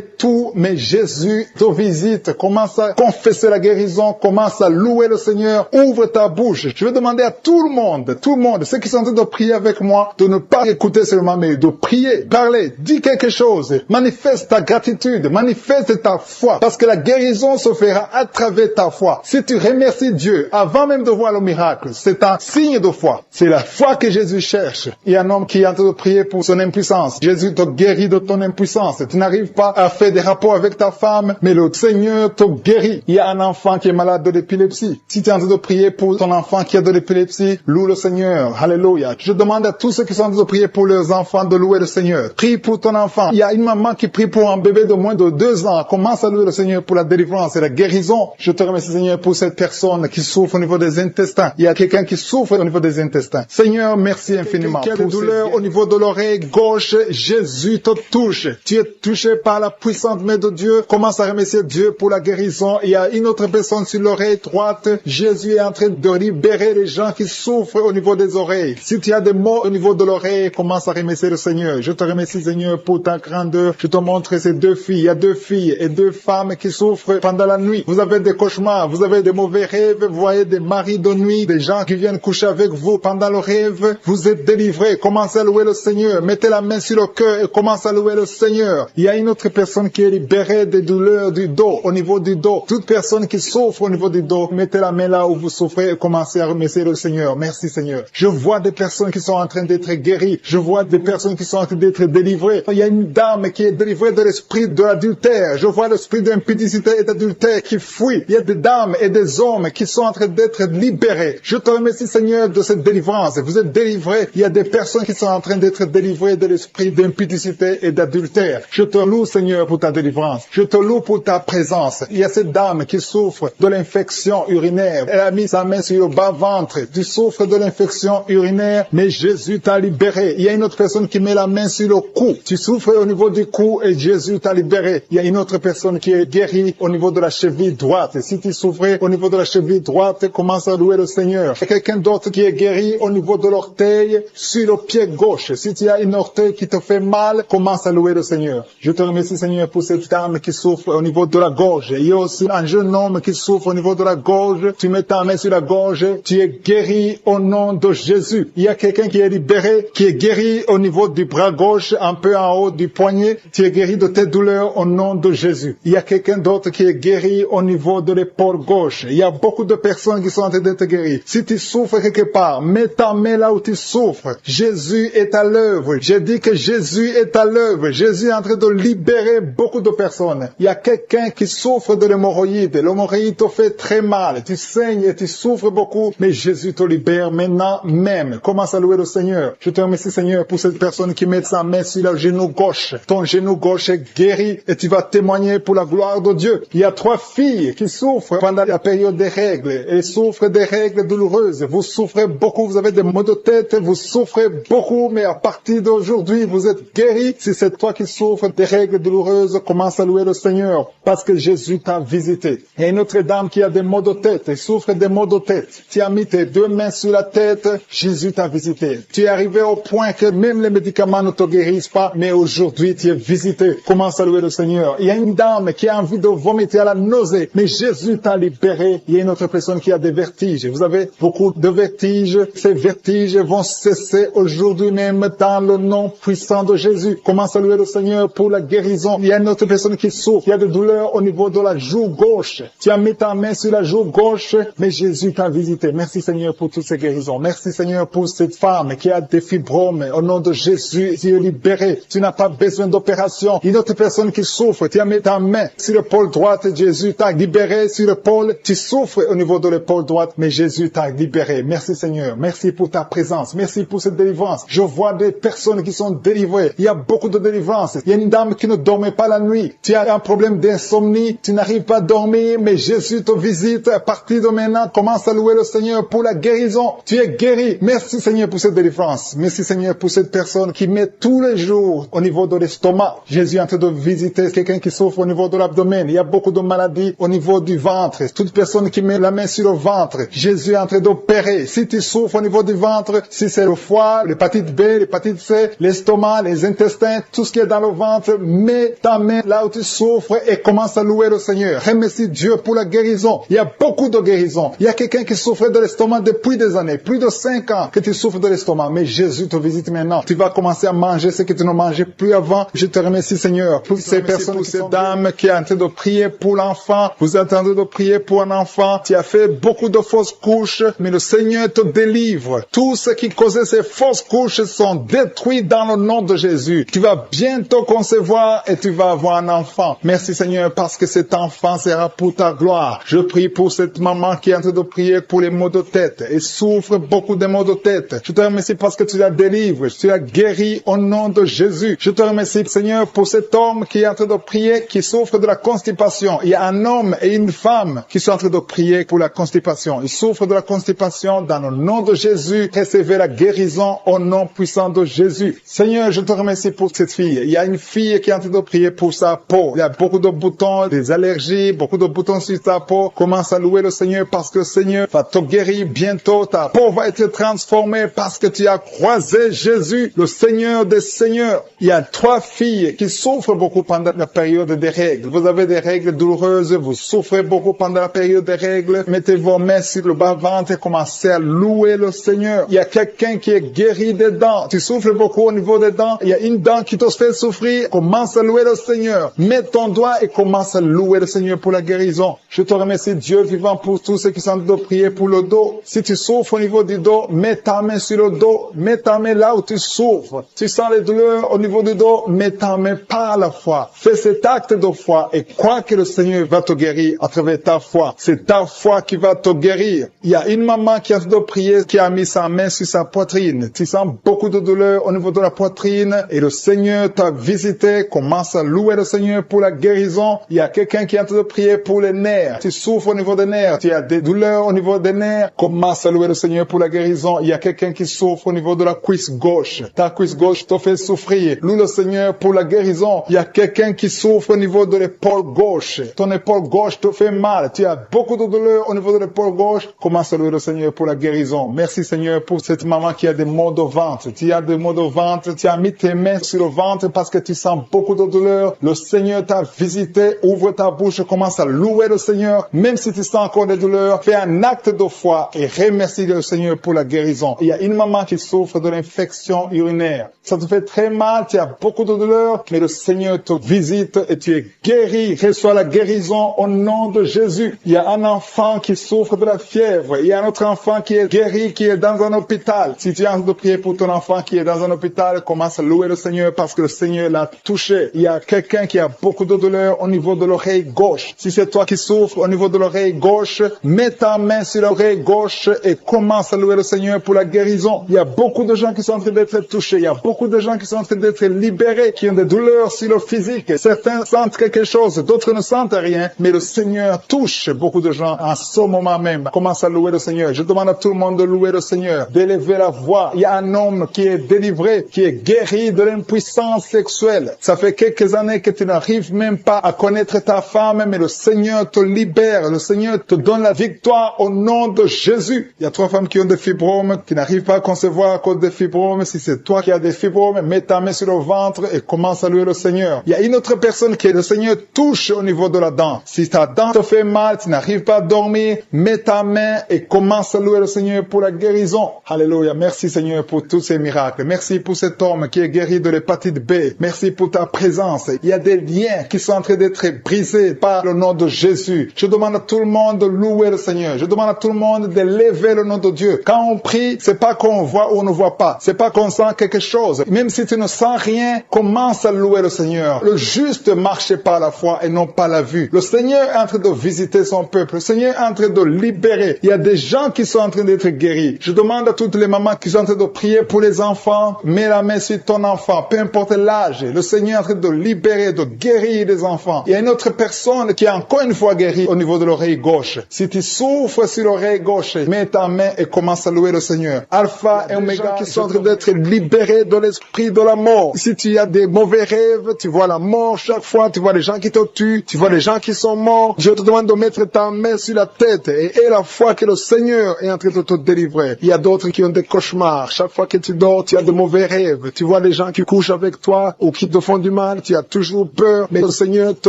tout, mais Jésus te visite. Commence à confesser la guérison. Commence à louer le Seigneur. Ouvre ta bouche. Je vais demander à tout le monde, ceux qui sont en train de prier avec moi, de ne pas écouter seulement, mais de prier, parler, dis quelque chose. Manifeste ta gratitude, manifeste ta foi. Parce que la guérison guérison se fera à travers ta foi. Si tu remercies Dieu avant même de voir le miracle, c'est un signe de foi. C'est la foi que Jésus cherche. Il y a un homme qui est en train de prier pour son impuissance. Jésus te guérit de ton impuissance. Tu n'arrives pas à faire des rapports avec ta femme, mais le Seigneur te guérit. Il y a un enfant qui est malade de l'épilepsie. Si tu es en train de prier pour ton enfant qui a de l'épilepsie, loue le Seigneur. Alléluia. Je demande à tous ceux qui sont en train de prier pour leurs enfants de louer le Seigneur. Prie pour ton enfant. Il y a une maman qui prie pour un bébé de moins de 2 ans. Commence à louer le Seigneur pour la délivrance et la guérison. Je te remercie, Seigneur, pour cette personne qui souffre au niveau des intestins. Il y a quelqu'un qui souffre au niveau des intestins. Seigneur, merci infiniment. Qui a des douleurs au niveau de l'oreille gauche, Jésus te touche. Tu es touché par la puissante main de Dieu. Commence à remercier Dieu pour la guérison. Il y a une autre personne sur l'oreille droite. Jésus est en train de libérer les gens qui souffrent au niveau des oreilles. Si tu as des maux au niveau de l'oreille, commence à remercier le Seigneur. Je te remercie, Seigneur, pour ta grandeur. Je te montre ces 2 filles. Il y a 2 filles et 2 femmes qui souffrent pendant la nuit. Vous avez des cauchemars, vous avez des mauvais rêves, vous voyez des maris de nuit, des gens qui viennent coucher avec vous pendant le rêve. Vous êtes délivrés. Commencez à louer le Seigneur. Mettez la main sur le cœur et commencez à louer le Seigneur. Il y a une autre personne qui est libérée des douleurs du dos, au niveau du dos. Toute personne qui souffre au niveau du dos, mettez la main là où vous souffrez et commencez à remercier le Seigneur. Merci, Seigneur. Je vois des personnes qui sont en train d'être guéries. Je vois des personnes qui sont en train d'être délivrées. Il y a une dame qui est délivrée de l'esprit de l'adultère. Je vois l'esprit d'impudicité et d'adultère qui fuit. Il y a des dames et des hommes qui sont en train d'être libérés. Je te remercie, Seigneur, de cette délivrance. Vous êtes délivrés. Il y a des personnes qui sont en train d'être délivrées de l'esprit d'impudicité et d'adultère. Je te loue, Seigneur, pour ta délivrance. Je te loue pour ta présence. Il y a cette dame qui souffre de l'infection urinaire. Elle a mis sa main sur le bas-ventre. Tu souffres de l'infection urinaire, mais Jésus t'a libéré. Il y a une autre personne qui met la main sur le cou. Tu souffres au niveau du cou et Jésus t'a libéré. Il y a une autre personne qui est guérie au niveau de la cheville droite. Si tu souffrais au niveau de la cheville droite, commence à louer le Seigneur. Il y a quelqu'un d'autre qui est guéri au niveau de l'orteil sur le pied gauche. Si tu as une orteil qui te fait mal, commence à louer le Seigneur. Je te remercie, Seigneur, pour cette dame qui souffre au niveau de la gorge. Il y a aussi un jeune homme qui souffre au niveau de la gorge. Tu mets ta main sur la gorge. Tu es guéri au nom de Jésus. Il y a quelqu'un qui est libéré, qui est guéri au niveau du bras gauche, un peu en haut du poignet. Tu es guéri de tes douleurs au nom de Jésus. Il y a quelqu'un d'autre qui est guéri au niveau de l'épaule gauche. Il y a beaucoup de personnes qui sont en train d'être guéries. Si tu souffres quelque part, mets ta main là où tu souffres. Jésus est à l'œuvre. J'ai dit que Jésus est à l'œuvre. Jésus est en train de libérer beaucoup de personnes. Il y a quelqu'un qui souffre de l'hémorroïde. L'hémorroïde te fait très mal. Tu saignes et tu souffres beaucoup, mais Jésus te libère maintenant même. Commence à louer le Seigneur. Je te remercie, Seigneur, pour cette personne qui met sa main sur le genou gauche. Ton genou gauche est guéri et tu vas témoigner pour la gloire de Dieu. Il y a 3 filles qui souffrent pendant la période des règles. Elles souffrent des règles douloureuses. Vous souffrez beaucoup, vous avez des maux de tête, vous souffrez beaucoup, mais à partir d'aujourd'hui, vous êtes guéris. Si c'est toi qui souffres des règles douloureuses, commence à louer le Seigneur parce que Jésus t'a visité. Il y a une autre dame qui a des maux de tête. Elle souffre des maux de tête. Tu as mis tes 2 mains sur la tête. Jésus t'a visité. Tu es arrivé au point que même les médicaments ne te guérissent pas, mais aujourd'hui, tu es visité. Commence à louer le Seigneur. Il y a une dame qui a envie de vomir à la nausée, mais Jésus t'a libéré. Il y a une autre personne qui a des vertiges. Vous avez beaucoup de vertiges. Ces vertiges vont cesser aujourd'hui même dans le nom puissant de Jésus. Commence à louer le Seigneur pour la guérison. Il y a une autre personne qui souffre. Il y a des douleurs au niveau de la joue gauche. Tu as mis ta main sur la joue gauche, mais Jésus t'a visité. Merci, Seigneur, pour toutes ces guérisons. Merci, Seigneur, pour cette femme qui a des fibromes. Au nom de Jésus, tu es libéré. Tu n'as pas besoin d'opération. Une autre personne qui souffre, tu as mis ta main sur l'épaule droite. Jésus t'a libéré sur l'épaule. Tu souffres au niveau de l'épaule droite, mais Jésus t'a libéré. Merci, Seigneur. Merci pour ta présence. Merci pour cette délivrance. Je vois des personnes qui sont délivrées. Il y a beaucoup de délivrance. Il y a une dame qui ne dormait pas la nuit. Tu as un problème d'insomnie. Tu n'arrives pas à dormir, mais Jésus te visite. À partir de maintenant, commence à louer le Seigneur pour la guérison. Tu es guéri. Merci, Seigneur, pour cette délivrance. Merci, Seigneur, pour cette personne qui met tous les jours au niveau de l'estomac. Jésus est en train de visiter quelqu'un qui souffre au niveau de l'abdomen. Il y a beaucoup de maladies au niveau du ventre. Toute personne qui met la main sur le ventre, Jésus est en train d'opérer. Si tu souffres au niveau du ventre, si c'est le foie, l'hépatite B, l'hépatite C, l'estomac, les intestins, tout ce qui est dans le ventre, mets ta main là où tu souffres et commence à louer le Seigneur. Remercie Dieu pour la guérison. Il y a beaucoup de guérisons. Il y a quelqu'un qui souffrait de l'estomac depuis des années, plus de 5 ans que tu souffres de l'estomac, mais Jésus te visite maintenant. Tu vas commencer à manger ce que tu ne mangeais plus avant. Je te remercie, Seigneur, pour ces personnes, pour ces dames qui est en train de prier pour l'enfant. Vous êtes en train de prier pour un enfant. Tu as fait beaucoup de fausses couches, mais le Seigneur te délivre. Tout ce qui causait ces fausses couches sont détruits dans le nom de Jésus. Tu vas bientôt concevoir et tu vas avoir un enfant. Merci Seigneur parce que cet enfant sera pour ta gloire. Je prie pour cette maman qui est en train de prier pour les maux de tête et souffre beaucoup de maux de tête. Je te remercie parce que tu la délivres, tu la guéris au nom de Jésus. Je te remercie Seigneur pour cet homme qui est en train de prier, qui souffre de la constipation. Il y a un homme et une femme qui sont en train de prier pour la constipation. Ils souffrent de la constipation dans le nom de Jésus. Recevez la guérison au nom puissant de Jésus. Seigneur, je te remercie pour cette fille. Il y a une fille qui est en train de prier pour sa peau. Il y a beaucoup de boutons, des allergies, beaucoup de boutons sur ta peau. Commence à louer le Seigneur parce que le Seigneur va te guérir bientôt. Ta peau va être transformée parce que tu as croisé Jésus, le Seigneur des Seigneurs. Il y a 3 filles qui souffrent beaucoup pendant la période des règles. Vous avez des règles douloureuses, vous souffrez beaucoup pendant la période des règles. Mettez vos mains sur le bas-ventre et commencez à louer le Seigneur. Il y a quelqu'un qui est guéri des dents. Tu souffres beaucoup au niveau des dents. Il y a une dent qui te fait souffrir. Commence à louer le Seigneur. Mets ton doigt et commence à louer le Seigneur pour la guérison. Je te remercie Dieu vivant pour tous ceux qui sont de prier pour le dos. Si tu souffres au niveau du dos, mets ta main sur le dos. Mets ta main là où tu souffres. Tu sens les douleurs au niveau du dos, mets ta main par la foi. Fais cet acte de foi et crois que le Seigneur va te guérir à travers ta foi. C'est ta foi qui va te guérir. Il y a une maman qui a fait de prier, qui a mis sa main sur sa poitrine. Tu sens beaucoup de douleur au niveau de la poitrine et le Seigneur t'a visité. Commence à louer le Seigneur pour la guérison. Il y a quelqu'un qui est en train de prier pour les nerfs. Tu souffres au niveau des nerfs. Tu as des douleurs au niveau des nerfs. Commence à louer le Seigneur pour la guérison. Il y a quelqu'un qui souffre au niveau de la cuisse gauche. Ta cuisse gauche te fait souffrir. Loue le Seigneur pour la guérison. Il y a quelqu'un qui souffre au niveau de l'épaule gauche. Ton épaule gauche te fait mal. Tu as beaucoup de douleur au niveau de l'épaule gauche. Commence à louer le Seigneur pour la guérison. Merci Seigneur pour cette maman qui a des maux de ventre. Tu as des maux de ventre. Tu as mis tes mains sur le ventre parce que tu sens beaucoup de douleur. Le Seigneur t'a visité. Ouvre ta bouche. Commence à louer le Seigneur. Même si tu sens encore des douleurs, fais un acte de foi et remercie le Seigneur pour la guérison. Il y a une maman qui souffre de l'infection urinaire. Ça te fait très mal. Tu as beaucoup de douleur. Mais le Seigneur te visite et tu es guéri. Reçois la guérison au nom de Jésus. Il y a un enfant qui souffre de la fièvre. Il y a un autre enfant qui est guéri, qui est dans un hôpital. Si tu as envie de prier pour ton enfant qui est dans un hôpital, commence à louer le Seigneur parce que le Seigneur l'a touché. Il y a quelqu'un qui a beaucoup de douleur au niveau de l'oreille gauche. Si c'est toi qui souffres au niveau de l'oreille gauche, mets ta main sur l'oreille gauche et commence à louer le Seigneur pour la guérison. Il y a beaucoup de gens qui sont en train d'être touchés. Il y a beaucoup de gens qui sont en train d'être libérés, qui ont des douleurs sur le physique. Certains sentent quelque chose, d'autres ne sentent rien, mais le Seigneur touche beaucoup de gens en ce moment même. Commence à louer le Seigneur. Je demande à tout le monde de louer le Seigneur, d'élever la voix. Il y a un homme qui est délivré, qui est guéri de l'impuissance sexuelle. Ça fait quelques années que tu n'arrives même pas à connaître ta femme, mais le Seigneur te libère. Le Seigneur te donne la victoire au nom de Jésus. Il y a 3 femmes qui ont des fibromes, qui n'arrivent pas à concevoir à cause des fibromes. Si c'est toi qui as des fibromes, mets ta main sur le ventre et commence à louer le Seigneur. Il y a une autre personne qui le Seigneur touche au niveau de la dent. Si ta dent te fait mal, tu n'arrives pas à dormir, mets ta main et commence à louer le Seigneur pour la guérison. Alléluia. Merci Seigneur pour tous ces miracles. Merci pour cet homme qui est guéri de l'hépatite B. Merci pour ta présence. Il y a des liens qui sont en train d'être brisés par le nom de Jésus. Je demande à tout le monde de louer le Seigneur. Je demande à tout le monde de lever le nom de Dieu. Quand on prie, c'est pas qu'on voit ou on ne voit pas. C'est pas qu'on sent quelque chose. Même si tu ne sens rien, commence à louer le Seigneur. Le juste marche par la foi et non pas la vue. Le Seigneur est en train de visiter son peuple. Le Seigneur est en train de libérer. Il y a des gens qui sont en train d'être guéris. Je demande à toutes les mamans qui sont en train de prier pour les enfants. Mets la main sur ton enfant, peu importe l'âge. Le Seigneur est en train de libérer, de guérir les enfants. Il y a une autre personne qui est encore une fois guérie au niveau de l'oreille gauche. Si tu souffres sur l'oreille gauche, mets ta main et commence à louer le Seigneur. Alpha et Oméga qui sont en train d'être libérés de l'esprit de la mort. Si tu as des mauvais rêves, tu vois la mort chaque fois, tu vois les gens qui te tuent, tu vois les gens qui sont morts. Je te demande de mettre ta main sur la tête et la foi que le Seigneur est en train de te délivrer. Il y a d'autres qui ont des cauchemars. Chaque fois que tu dors, tu as de mauvais rêves. Tu vois les gens qui couchent avec toi ou qui te font du mal, tu as toujours peur. Mais le Seigneur te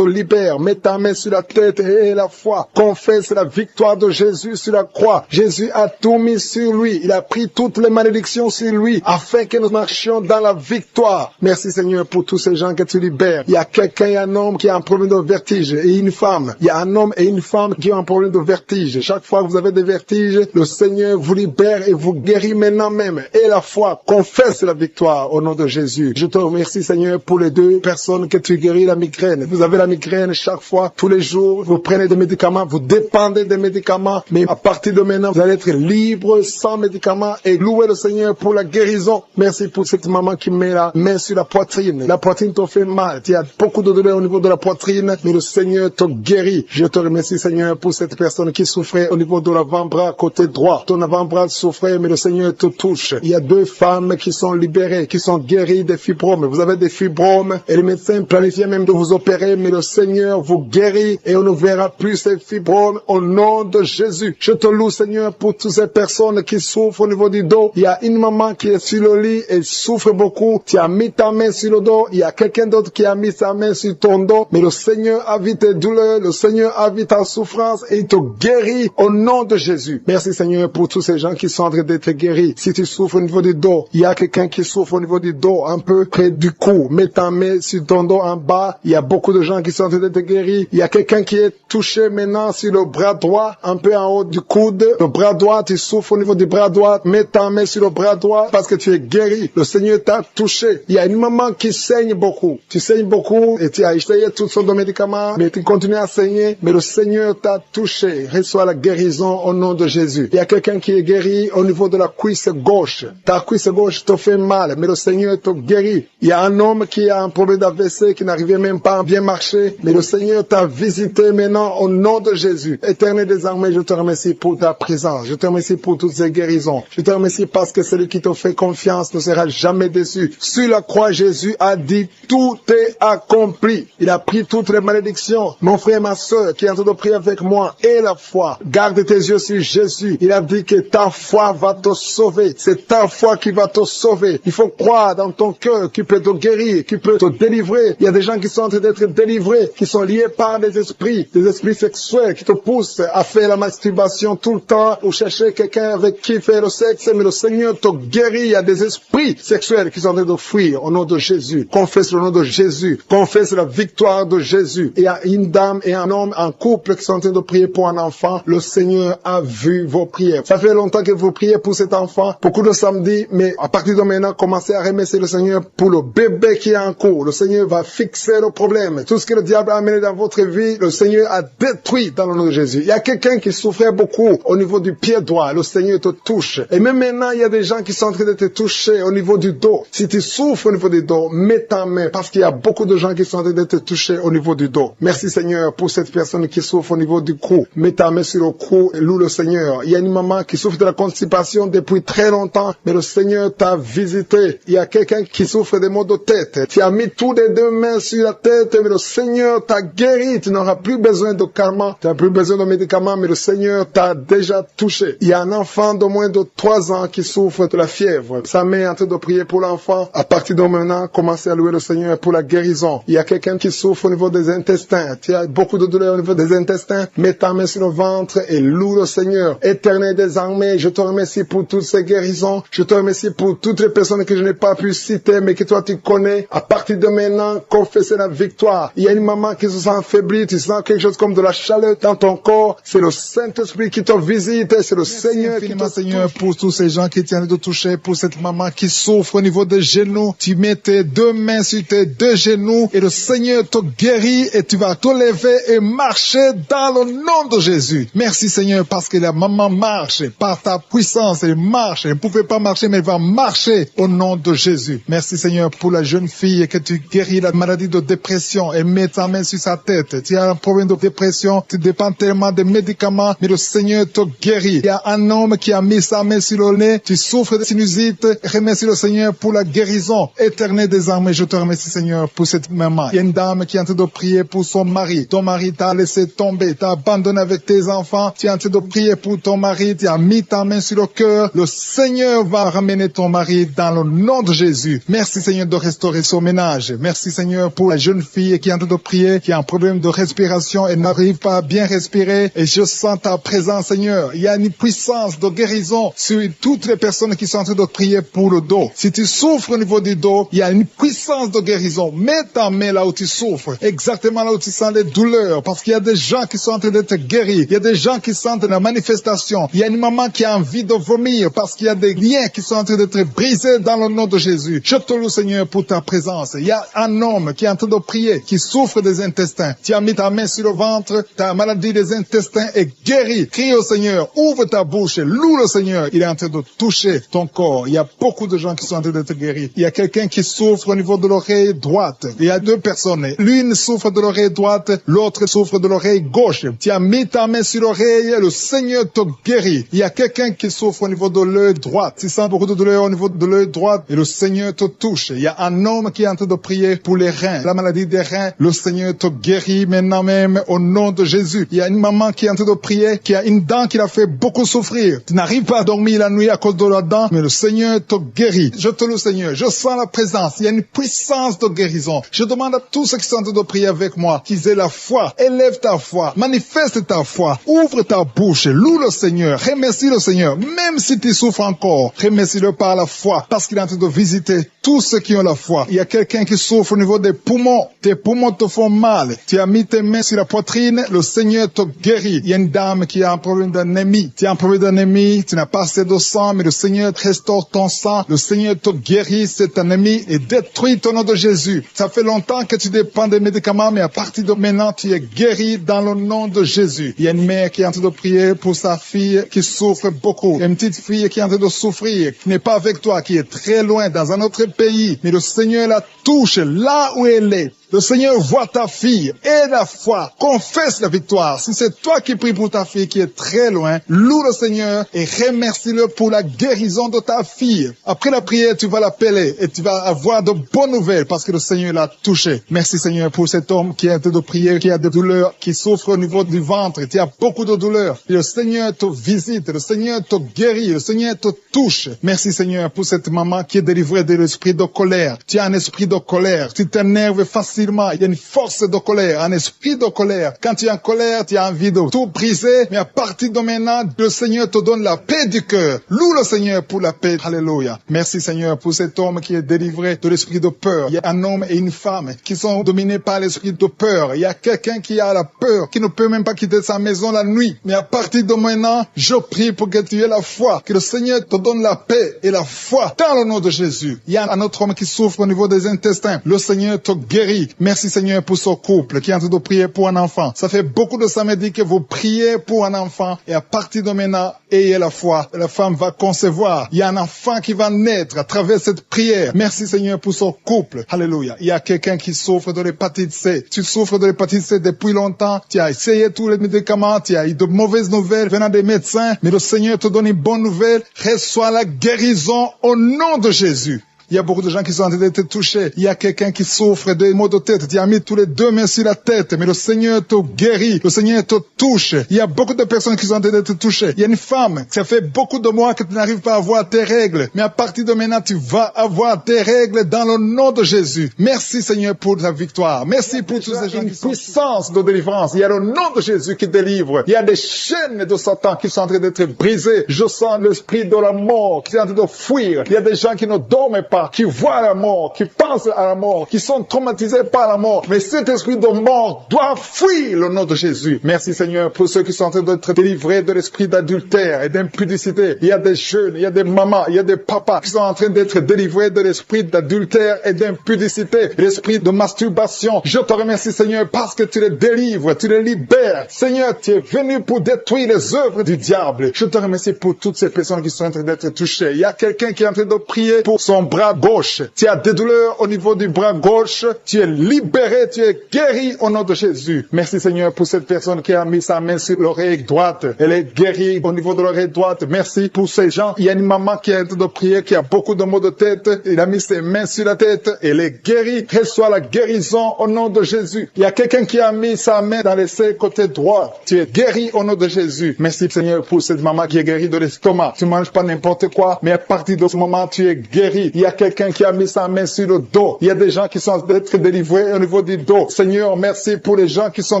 libère. Mets ta main sur la tête et la foi. Confesse la victoire de Jésus sur la croix. Jésus a tout mis sur lui. Il a pris toutes les malédictions sur lui afin que nous marchions dans la victoire. Merci Seigneur pour tous ces gens que tu libères. Il y a quelqu'un, un homme qui a un problème de vertige et une femme. Il y a un homme et une femme qui ont un problème de vertige. Chaque fois que vous avez des vertiges, le Seigneur vous libère et vous guérit maintenant même. Et la foi confesse la victoire au nom de Jésus. Je te remercie, Seigneur, pour les deux personnes que tu guéris la migraine. Vous avez la migraine chaque fois, tous les jours, vous prenez des médicaments, vous dépendez des médicaments, mais à partir de maintenant, vous allez être libre, sans médicaments, et louer le Seigneur pour la guérison. Merci pour cette maman qui met la main sur la poitrine. La poitrine te fait mal, il y a beaucoup de douleur au niveau de la poitrine, mais le Seigneur te guérit. Je te remercie, Seigneur, pour cette personne qui souffrait au niveau de l'avant-bras côté droit. Ton avant-bras souffrait, mais le Seigneur te touche. Il y a deux femmes qui sont libérées, qui sont guéries des fibromes. Vous avez des fibromes et les médecins planifiaient même de vous opérer, mais le Seigneur vous guérit et on ne verra plus ces fibromes au nom de Jésus. Je te loue, Seigneur, pour toutes ces personnes qui souffrent au niveau du dos. Il y a une maman qui est sur le lit et souffre beaucoup. Tu as mis ta main sur le dos. Il y a quelqu'un d'autre qui a mis sa main sur ton dos. Mais le Seigneur a vu tes douleurs. Le Seigneur a vu ta souffrance et il te guérit au nom de Jésus. Merci, Seigneur, pour tous ces gens qui sont en train d'être guéris. Si tu souffres au niveau du dos, il y a quelqu'un qui souffre au niveau du dos, un peu près du cou. Mets ta main sur ton dos en bas. Il y a beaucoup de gens qui sont en train d'être guéris. Il y a quelqu'un qui est touché maintenant sur le bras droit, un peu en haut du coude. Le bras droit, tu souffres au niveau du bras droit. Mets ta main sur le bras droit parce que tu es guéri. Le Seigneur t'a touché. Il y a une maman qui saigne beaucoup. Tu saignes beaucoup et tu as essayé toutes sortes de médicaments, mais tu continues à saigner. Mais le Seigneur t'a touché. Reçois la guérison au nom de Jésus. Il y a quelqu'un qui est guéri au niveau de la cuisse gauche. Ta cuisse gauche te fait mal, mais le Seigneur te guérit. Il y a un homme qui a un problème d'AVC, qui n'arrivait même pas à bien marcher, mais le Seigneur t'a visité maintenant au nom de Jésus. Éternel des armées, je te remercie pour ta présence. Je te remercie pour toutes ces guérisons. Je te remercie parce que celui qui te fait confiance ne sera jamais déçu. Sur la croix, Jésus a dit, tout est accompli. Il a pris toutes les malédictions. Mon frère et ma soeur qui est en train de prier avec moi, et la foi. Garde tes yeux sur Jésus. Il a dit que ta foi va te sauver. C'est ta foi qui va te sauver. Il faut croire dans ton cœur qu'il peut te guérir, qu'il peut te délivrer. Il y a des gens qui sont en train d'être délivrés, qui sont liés par des esprits sexuels qui te poussent à faire la masturbation tout le temps ou chercher quelqu'un avec qui faire le sexe. Mais le Seigneur te guérit. Il y a des esprits sexuels qui sont en train de fuir au nom de Jésus. Confesse le nom de Jésus. Confesse la victoire de Jésus. Il y a une dame et un homme, un couple qui sont en train de prier pour un enfant. Le Seigneur a vu vos prières. Ça fait longtemps que vous priez pour cet enfant. Beaucoup de samedis, mais à partir de maintenant, commencez à remercier le Seigneur pour le bébé qui est en cours. Le Seigneur va fixer le problème. Tout ce que le diable a amené dans votre vie, le Seigneur a détruit dans le nom de Jésus. Il y a quelqu'un qui souffrait beaucoup au niveau du pied droit. Le Seigneur te touche. Et même maintenant, il y a des gens qui sont en train de te toucher au niveau du dos. Si tu souffres au niveau du dos, mets ta main parce qu'il y a beaucoup de gens qui sont en train de te toucher au niveau du dos. Merci Seigneur pour cette personne qui souffre au niveau du cou. Mets ta main sur le cou et loue le Seigneur. Il y a une maman qui souffre de la constipation depuis très longtemps, mais le Seigneur t'a visité. Il y a quelqu'un qui souffre des maux de tête. Tu as mis toutes les deux mains sur la tête, mais le Seigneur t'a guéri. Tu n'auras plus besoin de calmants, tu n'as plus besoin de médicaments, mais le Seigneur t'a déjà touché. Il y a un enfant de moins de 3 ans qui souffre de la fièvre. Sa mère est en train de prier pour l'enfant. À partir de maintenant, commencez à louer le Seigneur pour la guérison. Il y a quelqu'un qui souffre au niveau des intestins. Tu as beaucoup de douleur au niveau des intestins. Mets ta main sur le ventre et loue le Seigneur. Éternel des armées, je te remercie pour toutes ces guérisons. Je te remercie pour toutes les personnes que je n'ai pas pu citer, mais que toi tu connais. À partir de maintenant, confessez la victoire. Il y a une maman qui se sent affaiblie. Tu sens quelque chose comme de la chaleur dans ton corps. C'est le Saint-Esprit qui te visite. C'est le Seigneur qui te Seigneur, pour tous ces gens qui tiennent de toucher, pour cette maman qui souffre au niveau des genoux. Tu mets tes deux mains sur tes deux genoux et le Seigneur te guérit et tu vas te lever et marcher dans le nom de Jésus. Merci Seigneur parce que la maman marche par ta puissance. Elle marche. Elle ne pouvait pas marcher mais elle va marcher au nom de Jésus. Merci Seigneur pour la jeune fille que tu guéris la maladie de dépression et mets ta main sur sa tête. Tu as un problème de dépression. Tu dépends tellement des médicaments mais le Seigneur te guérit. Il y a un homme qui a mis sa main sur le nez. Tu souffres de sinusite. Remercie le Seigneur pour la guérison. Éternel des armées, je te remercie Seigneur pour cette maman. Il y a une dame qui est en train de prier pour son mari. Ton mari t'a laissé tomber, t'a abandonné avec tes enfants. Tu es en train de prier pour ton mari. Tu as mis ta main sur le cœur. Le Seigneur va ramener ton mari dans le nom de Jésus. Merci Seigneur de restaurer son ménage. Merci Seigneur pour la jeune fille qui est en train de prier, qui a un problème de respiration et n'arrive pas à bien respirer. Et je sens ta présence Seigneur. Il y a une puissance de guérison sur toutes les personnes qui sont en train de prier pour le dos. Si tu souffres au niveau du dos, il y a une puissance de guérison. Mets ta main là où tu souffres. Exactement exactement là où tu sens les douleurs, parce qu'il y a des gens qui sont en train d'être guéris. Il y a des gens qui sentent la manifestation. Il y a une maman qui a envie de vomir parce qu'il y a des liens qui sont en train d'être brisés dans le nom de Jésus. Je te loue, Seigneur, pour ta présence. Il y a un homme qui est en train de prier, qui souffre des intestins. Tu as mis ta main sur le ventre, ta maladie des intestins est guérie. Crie au Seigneur, ouvre ta bouche, loue le Seigneur. Il est en train de toucher ton corps. Il y a beaucoup de gens qui sont en train d'être guéris. Il y a quelqu'un qui souffre au niveau de l'oreille droite. Il y a deux personnes. L'une souffre de l'oreille droite, l'autre souffre de l'oreille gauche. Tu as mis ta main sur l'oreille, le Seigneur te guérit. Il y a quelqu'un qui souffre au niveau de l'œil droit. Tu sens beaucoup de douleur au niveau de l'œil droit et le Seigneur te touche. Il y a un homme qui est en train de prier pour les reins. La maladie des reins, le Seigneur te guérit maintenant même au nom de Jésus. Il y a une maman qui est en train de prier, qui a une dent qui l'a fait beaucoup souffrir. Tu n'arrives pas à dormir la nuit à cause de la dent, mais le Seigneur te guérit. Je te loue, Seigneur. Je sens la présence. Il y a une puissance de guérison. Je demande à tous ceux qui sont en train de prier avec moi qu'ils aient la foi. Élève ta foi. Manifeste ta foi. Ouvre ta bouche. Loue le Seigneur. Remercie le Seigneur. Même si tu souffres encore, remercie-le par la foi, parce qu'il est en train de visiter tous ceux qui ont la foi. Il y a quelqu'un qui souffre au niveau des poumons. Tes poumons te font mal. Tu as mis tes mains sur la poitrine. Le Seigneur te guérit. Il y a une dame qui a un problème d'anémie. Tu as un problème d'anémie. Tu n'as pas assez de sang, mais le Seigneur te restaure ton sang. Le Seigneur te guérit cette anémie et détruit au nom de Jésus. Ça fait longtemps que tu dépends des médicaments, mais à partir de maintenant, tu es guéri dans le nom de Jésus. Il y a une mère qui est en train de prier pour sa fille qui souffre beaucoup. Il y a une petite fille qui est en train de souffrir, qui n'est pas avec toi, qui est très loin dans un autre pays, mais le Seigneur la touche là où elle est. Le Seigneur voit ta fille et la foi. Confesse la victoire. Si c'est toi qui pries pour ta fille qui est très loin, loue le Seigneur et remercie-le pour la guérison de ta fille. Après la prière, tu vas l'appeler et tu vas avoir de bonnes nouvelles parce que le Seigneur l'a touché. Merci Seigneur pour cet homme qui est en train de prier, qui a des douleurs, qui souffre au niveau du ventre. Tu as beaucoup de douleurs. Et le Seigneur te visite, le Seigneur te guérit, le Seigneur te touche. Merci Seigneur pour cette maman qui est délivrée de l'esprit de colère. Tu as un esprit de colère. Tu t'énerves facilement. Il y a une force de colère, un esprit de colère. Quand tu es en colère, tu as envie de tout briser. Mais à partir de maintenant, le Seigneur te donne la paix du cœur. Loue le Seigneur pour la paix. Alléluia. Merci Seigneur pour cet homme qui est délivré de l'esprit de peur. Il y a un homme et une femme qui sont dominés par l'esprit de peur. Il y a quelqu'un qui a la peur, qui ne peut même pas quitter sa maison la nuit. Mais à partir de maintenant, je prie pour que tu aies la foi. Que le Seigneur te donne la paix et la foi dans le nom de Jésus. Il y a un autre homme qui souffre au niveau des intestins. Le Seigneur te guérit. Merci Seigneur pour ce couple qui est en train de prier pour un enfant. Ça fait beaucoup de samedis que vous priez pour un enfant et à partir de maintenant, ayez la foi. La femme va concevoir. Il y a un enfant qui va naître à travers cette prière. Merci Seigneur pour ce couple. Alléluia. Il y a quelqu'un qui souffre de l'hépatite C. Tu souffres de l'hépatite C depuis longtemps. Tu as essayé tous les médicaments. Tu as eu de mauvaises nouvelles venant des médecins. Mais le Seigneur te donne une bonne nouvelle. Reçois la guérison au nom de Jésus. Il y a beaucoup de gens qui sont en train d'être touchés. Il y a quelqu'un qui souffre de maux de tête. Tu as mis tous les deux mains sur la tête, mais le Seigneur te guérit. Le Seigneur te touche. Il y a beaucoup de personnes qui sont en train d'être touchées. Il y a une femme, ça fait beaucoup de mois que tu n'arrives pas à avoir tes règles. Mais à partir de maintenant, tu vas avoir tes règles dans le nom de Jésus. Merci Seigneur pour la victoire. Merci pour tous ces gens qui sont puissance de délivrance. Il y a le nom de Jésus qui délivre. Il y a des chaînes de Satan qui sont en train d'être brisées. Je sens l'esprit de la mort qui est en train de fuir. Il y a des gens qui ne dorment pas, qui voient la mort, qui pensent à la mort, qui sont traumatisés par la mort. Mais cet esprit de mort doit fuir le nom de Jésus. Merci Seigneur pour ceux qui sont en train d'être délivrés de l'esprit d'adultère et d'impudicité. Il y a des jeunes, il y a des mamans, il y a des papas qui sont en train d'être délivrés de l'esprit d'adultère et d'impudicité, l'esprit de masturbation. Je te remercie Seigneur parce que tu les délivres, tu les libères. Seigneur, tu es venu pour détruire les œuvres du diable. Je te remercie pour toutes ces personnes qui sont en train d'être touchées. Il y a quelqu'un qui est en train de prier pour son bras gauche. Tu as des douleurs au niveau du bras gauche. Tu es libéré, tu es guéri au nom de Jésus. Merci Seigneur pour cette personne qui a mis sa main sur l'oreille droite. Elle est guérie au niveau de l'oreille droite. Merci pour ces gens. Il y a une maman qui est en train de prier, qui a beaucoup de maux de tête. Il a mis ses mains sur la tête. Elle est guérie. Reçois la guérison au nom de Jésus. Il y a quelqu'un qui a mis sa main dans le côté droit. Tu es guéri au nom de Jésus. Merci Seigneur pour cette maman qui est guérie de l'estomac. Tu manges pas n'importe quoi, mais à partir de ce moment, tu es guéri. Il y a a quelqu'un qui a mis sa main sur le dos. Il y a des gens qui sont d'être délivrés au niveau du dos. Seigneur, merci pour les gens qui sont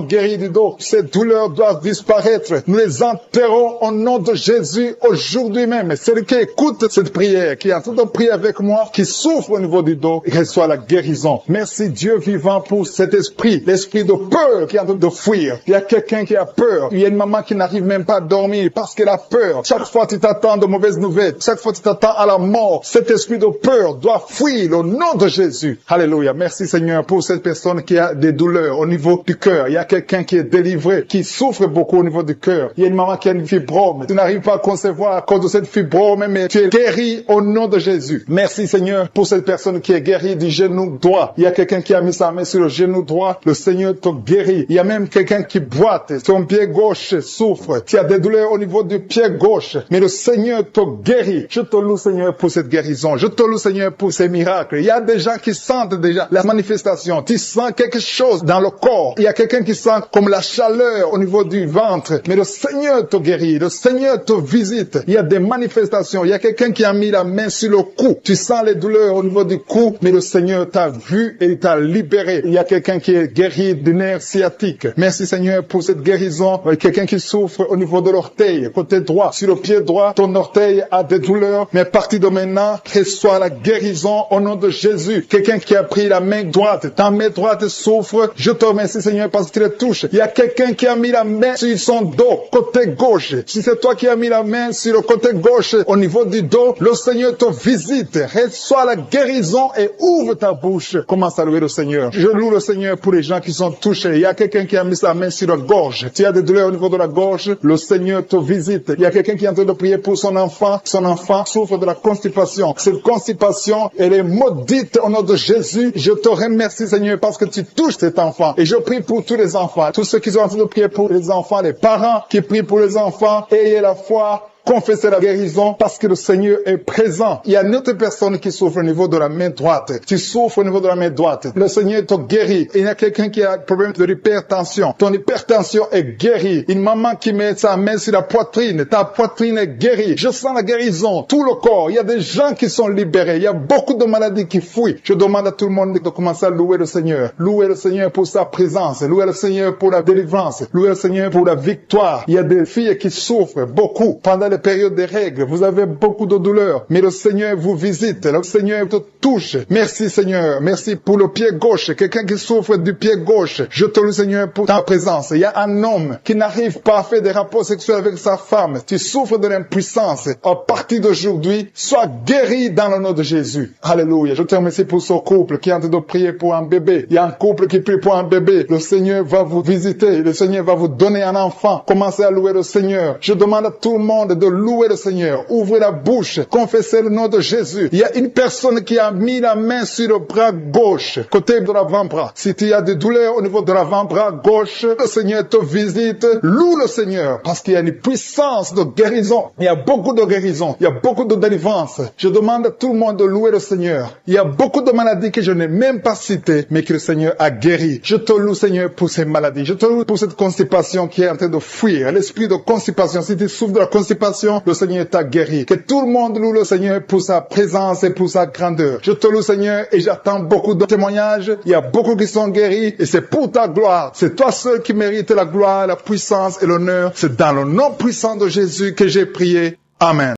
guéris du dos. Ces douleurs doivent disparaître. Nous les enterrons au nom de Jésus aujourd'hui même. Celui qui écoute cette prière, qui est en train de prier avec moi, qui souffre au niveau du dos, qu'elle soit la guérison. Merci Dieu vivant pour cet esprit, l'esprit de peur qui est en train de fuir. Il y a quelqu'un qui a peur. Il y a une maman qui n'arrive même pas à dormir parce qu'elle a peur. Chaque fois tu t'attends de mauvaises nouvelles. Chaque fois tu t'attends à la mort. Cet esprit de peur doit fuir au nom de Jésus. Alléluia. Merci Seigneur pour cette personne qui a des douleurs au niveau du cœur. Il y a quelqu'un qui est délivré, qui souffre beaucoup au niveau du cœur. Il y a une maman qui a une fibrome. Tu n'arrives pas à concevoir à cause de cette fibrome, mais tu es guéri au nom de Jésus. Merci Seigneur pour cette personne qui est guérie du genou droit. Il y a quelqu'un qui a mis sa main sur le genou droit. Le Seigneur te guérit. Il y a même quelqu'un qui boite. Son pied gauche souffre. Tu as des douleurs au niveau du pied gauche. Mais le Seigneur te guérit. Je te loue Seigneur pour cette guérison. Je te loue Seigneur pour ces miracles. Il y a des gens qui sentent déjà la manifestation. Tu sens quelque chose dans le corps. Il y a quelqu'un qui sent comme la chaleur au niveau du ventre. Mais le Seigneur te guérit. Le Seigneur te visite. Il y a des manifestations. Il y a quelqu'un qui a mis la main sur le cou. Tu sens les douleurs au niveau du cou. Mais le Seigneur t'a vu et il t'a libéré. Il y a quelqu'un qui est guéri du nerf sciatique. Merci Seigneur pour cette guérison. Quelqu'un qui souffre au niveau de l'orteil, côté droit. Sur le pied droit, ton orteil a des douleurs. Mais à partir de maintenant, reçois la guérison au nom de Jésus. Quelqu'un qui a pris la main droite. Ta main droite souffre. Je te remercie Seigneur parce qu'il te touche. Il y a quelqu'un qui a mis la main sur son dos, côté gauche. Si c'est toi qui as mis la main sur le côté gauche, au niveau du dos, le Seigneur te visite. Reçois la guérison et ouvre ta bouche. Commence à louer le Seigneur. Je loue le Seigneur pour les gens qui sont touchés. Il y a quelqu'un qui a mis sa main sur la gorge. Tu as des douleurs au niveau de la gorge, le Seigneur te visite. Il y a quelqu'un qui est en train de prier pour son enfant. Son enfant souffre de la constipation. Cette constipation, elle est maudite au nom de Jésus. Je te remercie Seigneur parce que tu touches cet enfant. Et je prie pour tous les enfants. Tous ceux qui sont en train de prier pour les enfants, les parents qui prient pour les enfants. Ayez la foi. Confessez la guérison parce que le Seigneur est présent. Il y a une autre personne qui souffre au niveau de la main droite. Tu souffres au niveau de la main droite. Le Seigneur te guérit. Il y a quelqu'un qui a un problème de l'hypertension. Ton hypertension est guérie. Une maman qui met sa main sur la poitrine. Ta poitrine est guérie. Je sens la guérison. Tout le corps. Il y a des gens qui sont libérés. Il y a beaucoup de maladies qui fuient. Je demande à tout le monde de commencer à louer le Seigneur. Louer le Seigneur pour sa présence. Louer le Seigneur pour la délivrance. Louer le Seigneur pour la victoire. Il y a des filles qui souffrent beaucoup pendant les périodes des règles. Vous avez beaucoup de douleurs. Mais le Seigneur vous visite. Le Seigneur te touche. Merci Seigneur. Merci pour le pied gauche. Quelqu'un qui souffre du pied gauche. Je te loue Seigneur pour ta présence. Il y a un homme qui n'arrive pas à faire des rapports sexuels avec sa femme. Tu souffres de l'impuissance. À partir d'aujourd'hui, sois guéri dans le nom de Jésus. Alléluia. Je te remercie pour ce couple qui est en train de prier pour un bébé. Il y a un couple qui prie pour un bébé. Le Seigneur va vous visiter. Le Seigneur va vous donner un enfant. Commencez à louer le Seigneur. Je demande à tout le monde de louer le Seigneur. Ouvrez la bouche. Confessez le nom de Jésus. Il y a une personne qui a mis la main sur le bras gauche, côté de l'avant-bras. Si tu as des douleurs au niveau de l'avant-bras gauche, le Seigneur te visite. Loue le Seigneur parce qu'il y a une puissance de guérison. Il y a beaucoup de guérison. Il y a beaucoup de délivrance. Je demande à tout le monde de louer le Seigneur. Il y a beaucoup de maladies que je n'ai même pas citées, mais que le Seigneur a guéri. Je te loue Seigneur pour ces maladies. Je te loue pour cette constipation qui est en train de fuir. L'esprit de constipation. Si tu souffres de la constipation, le Seigneur t'a guéri. Que tout le monde loue le Seigneur pour sa présence et pour sa grandeur. Je te loue Seigneur et j'attends beaucoup de témoignages. Il y a beaucoup qui sont guéris et c'est pour ta gloire. C'est toi seul qui mérites la gloire, la puissance et l'honneur. C'est dans le nom puissant de Jésus que j'ai prié. Amen.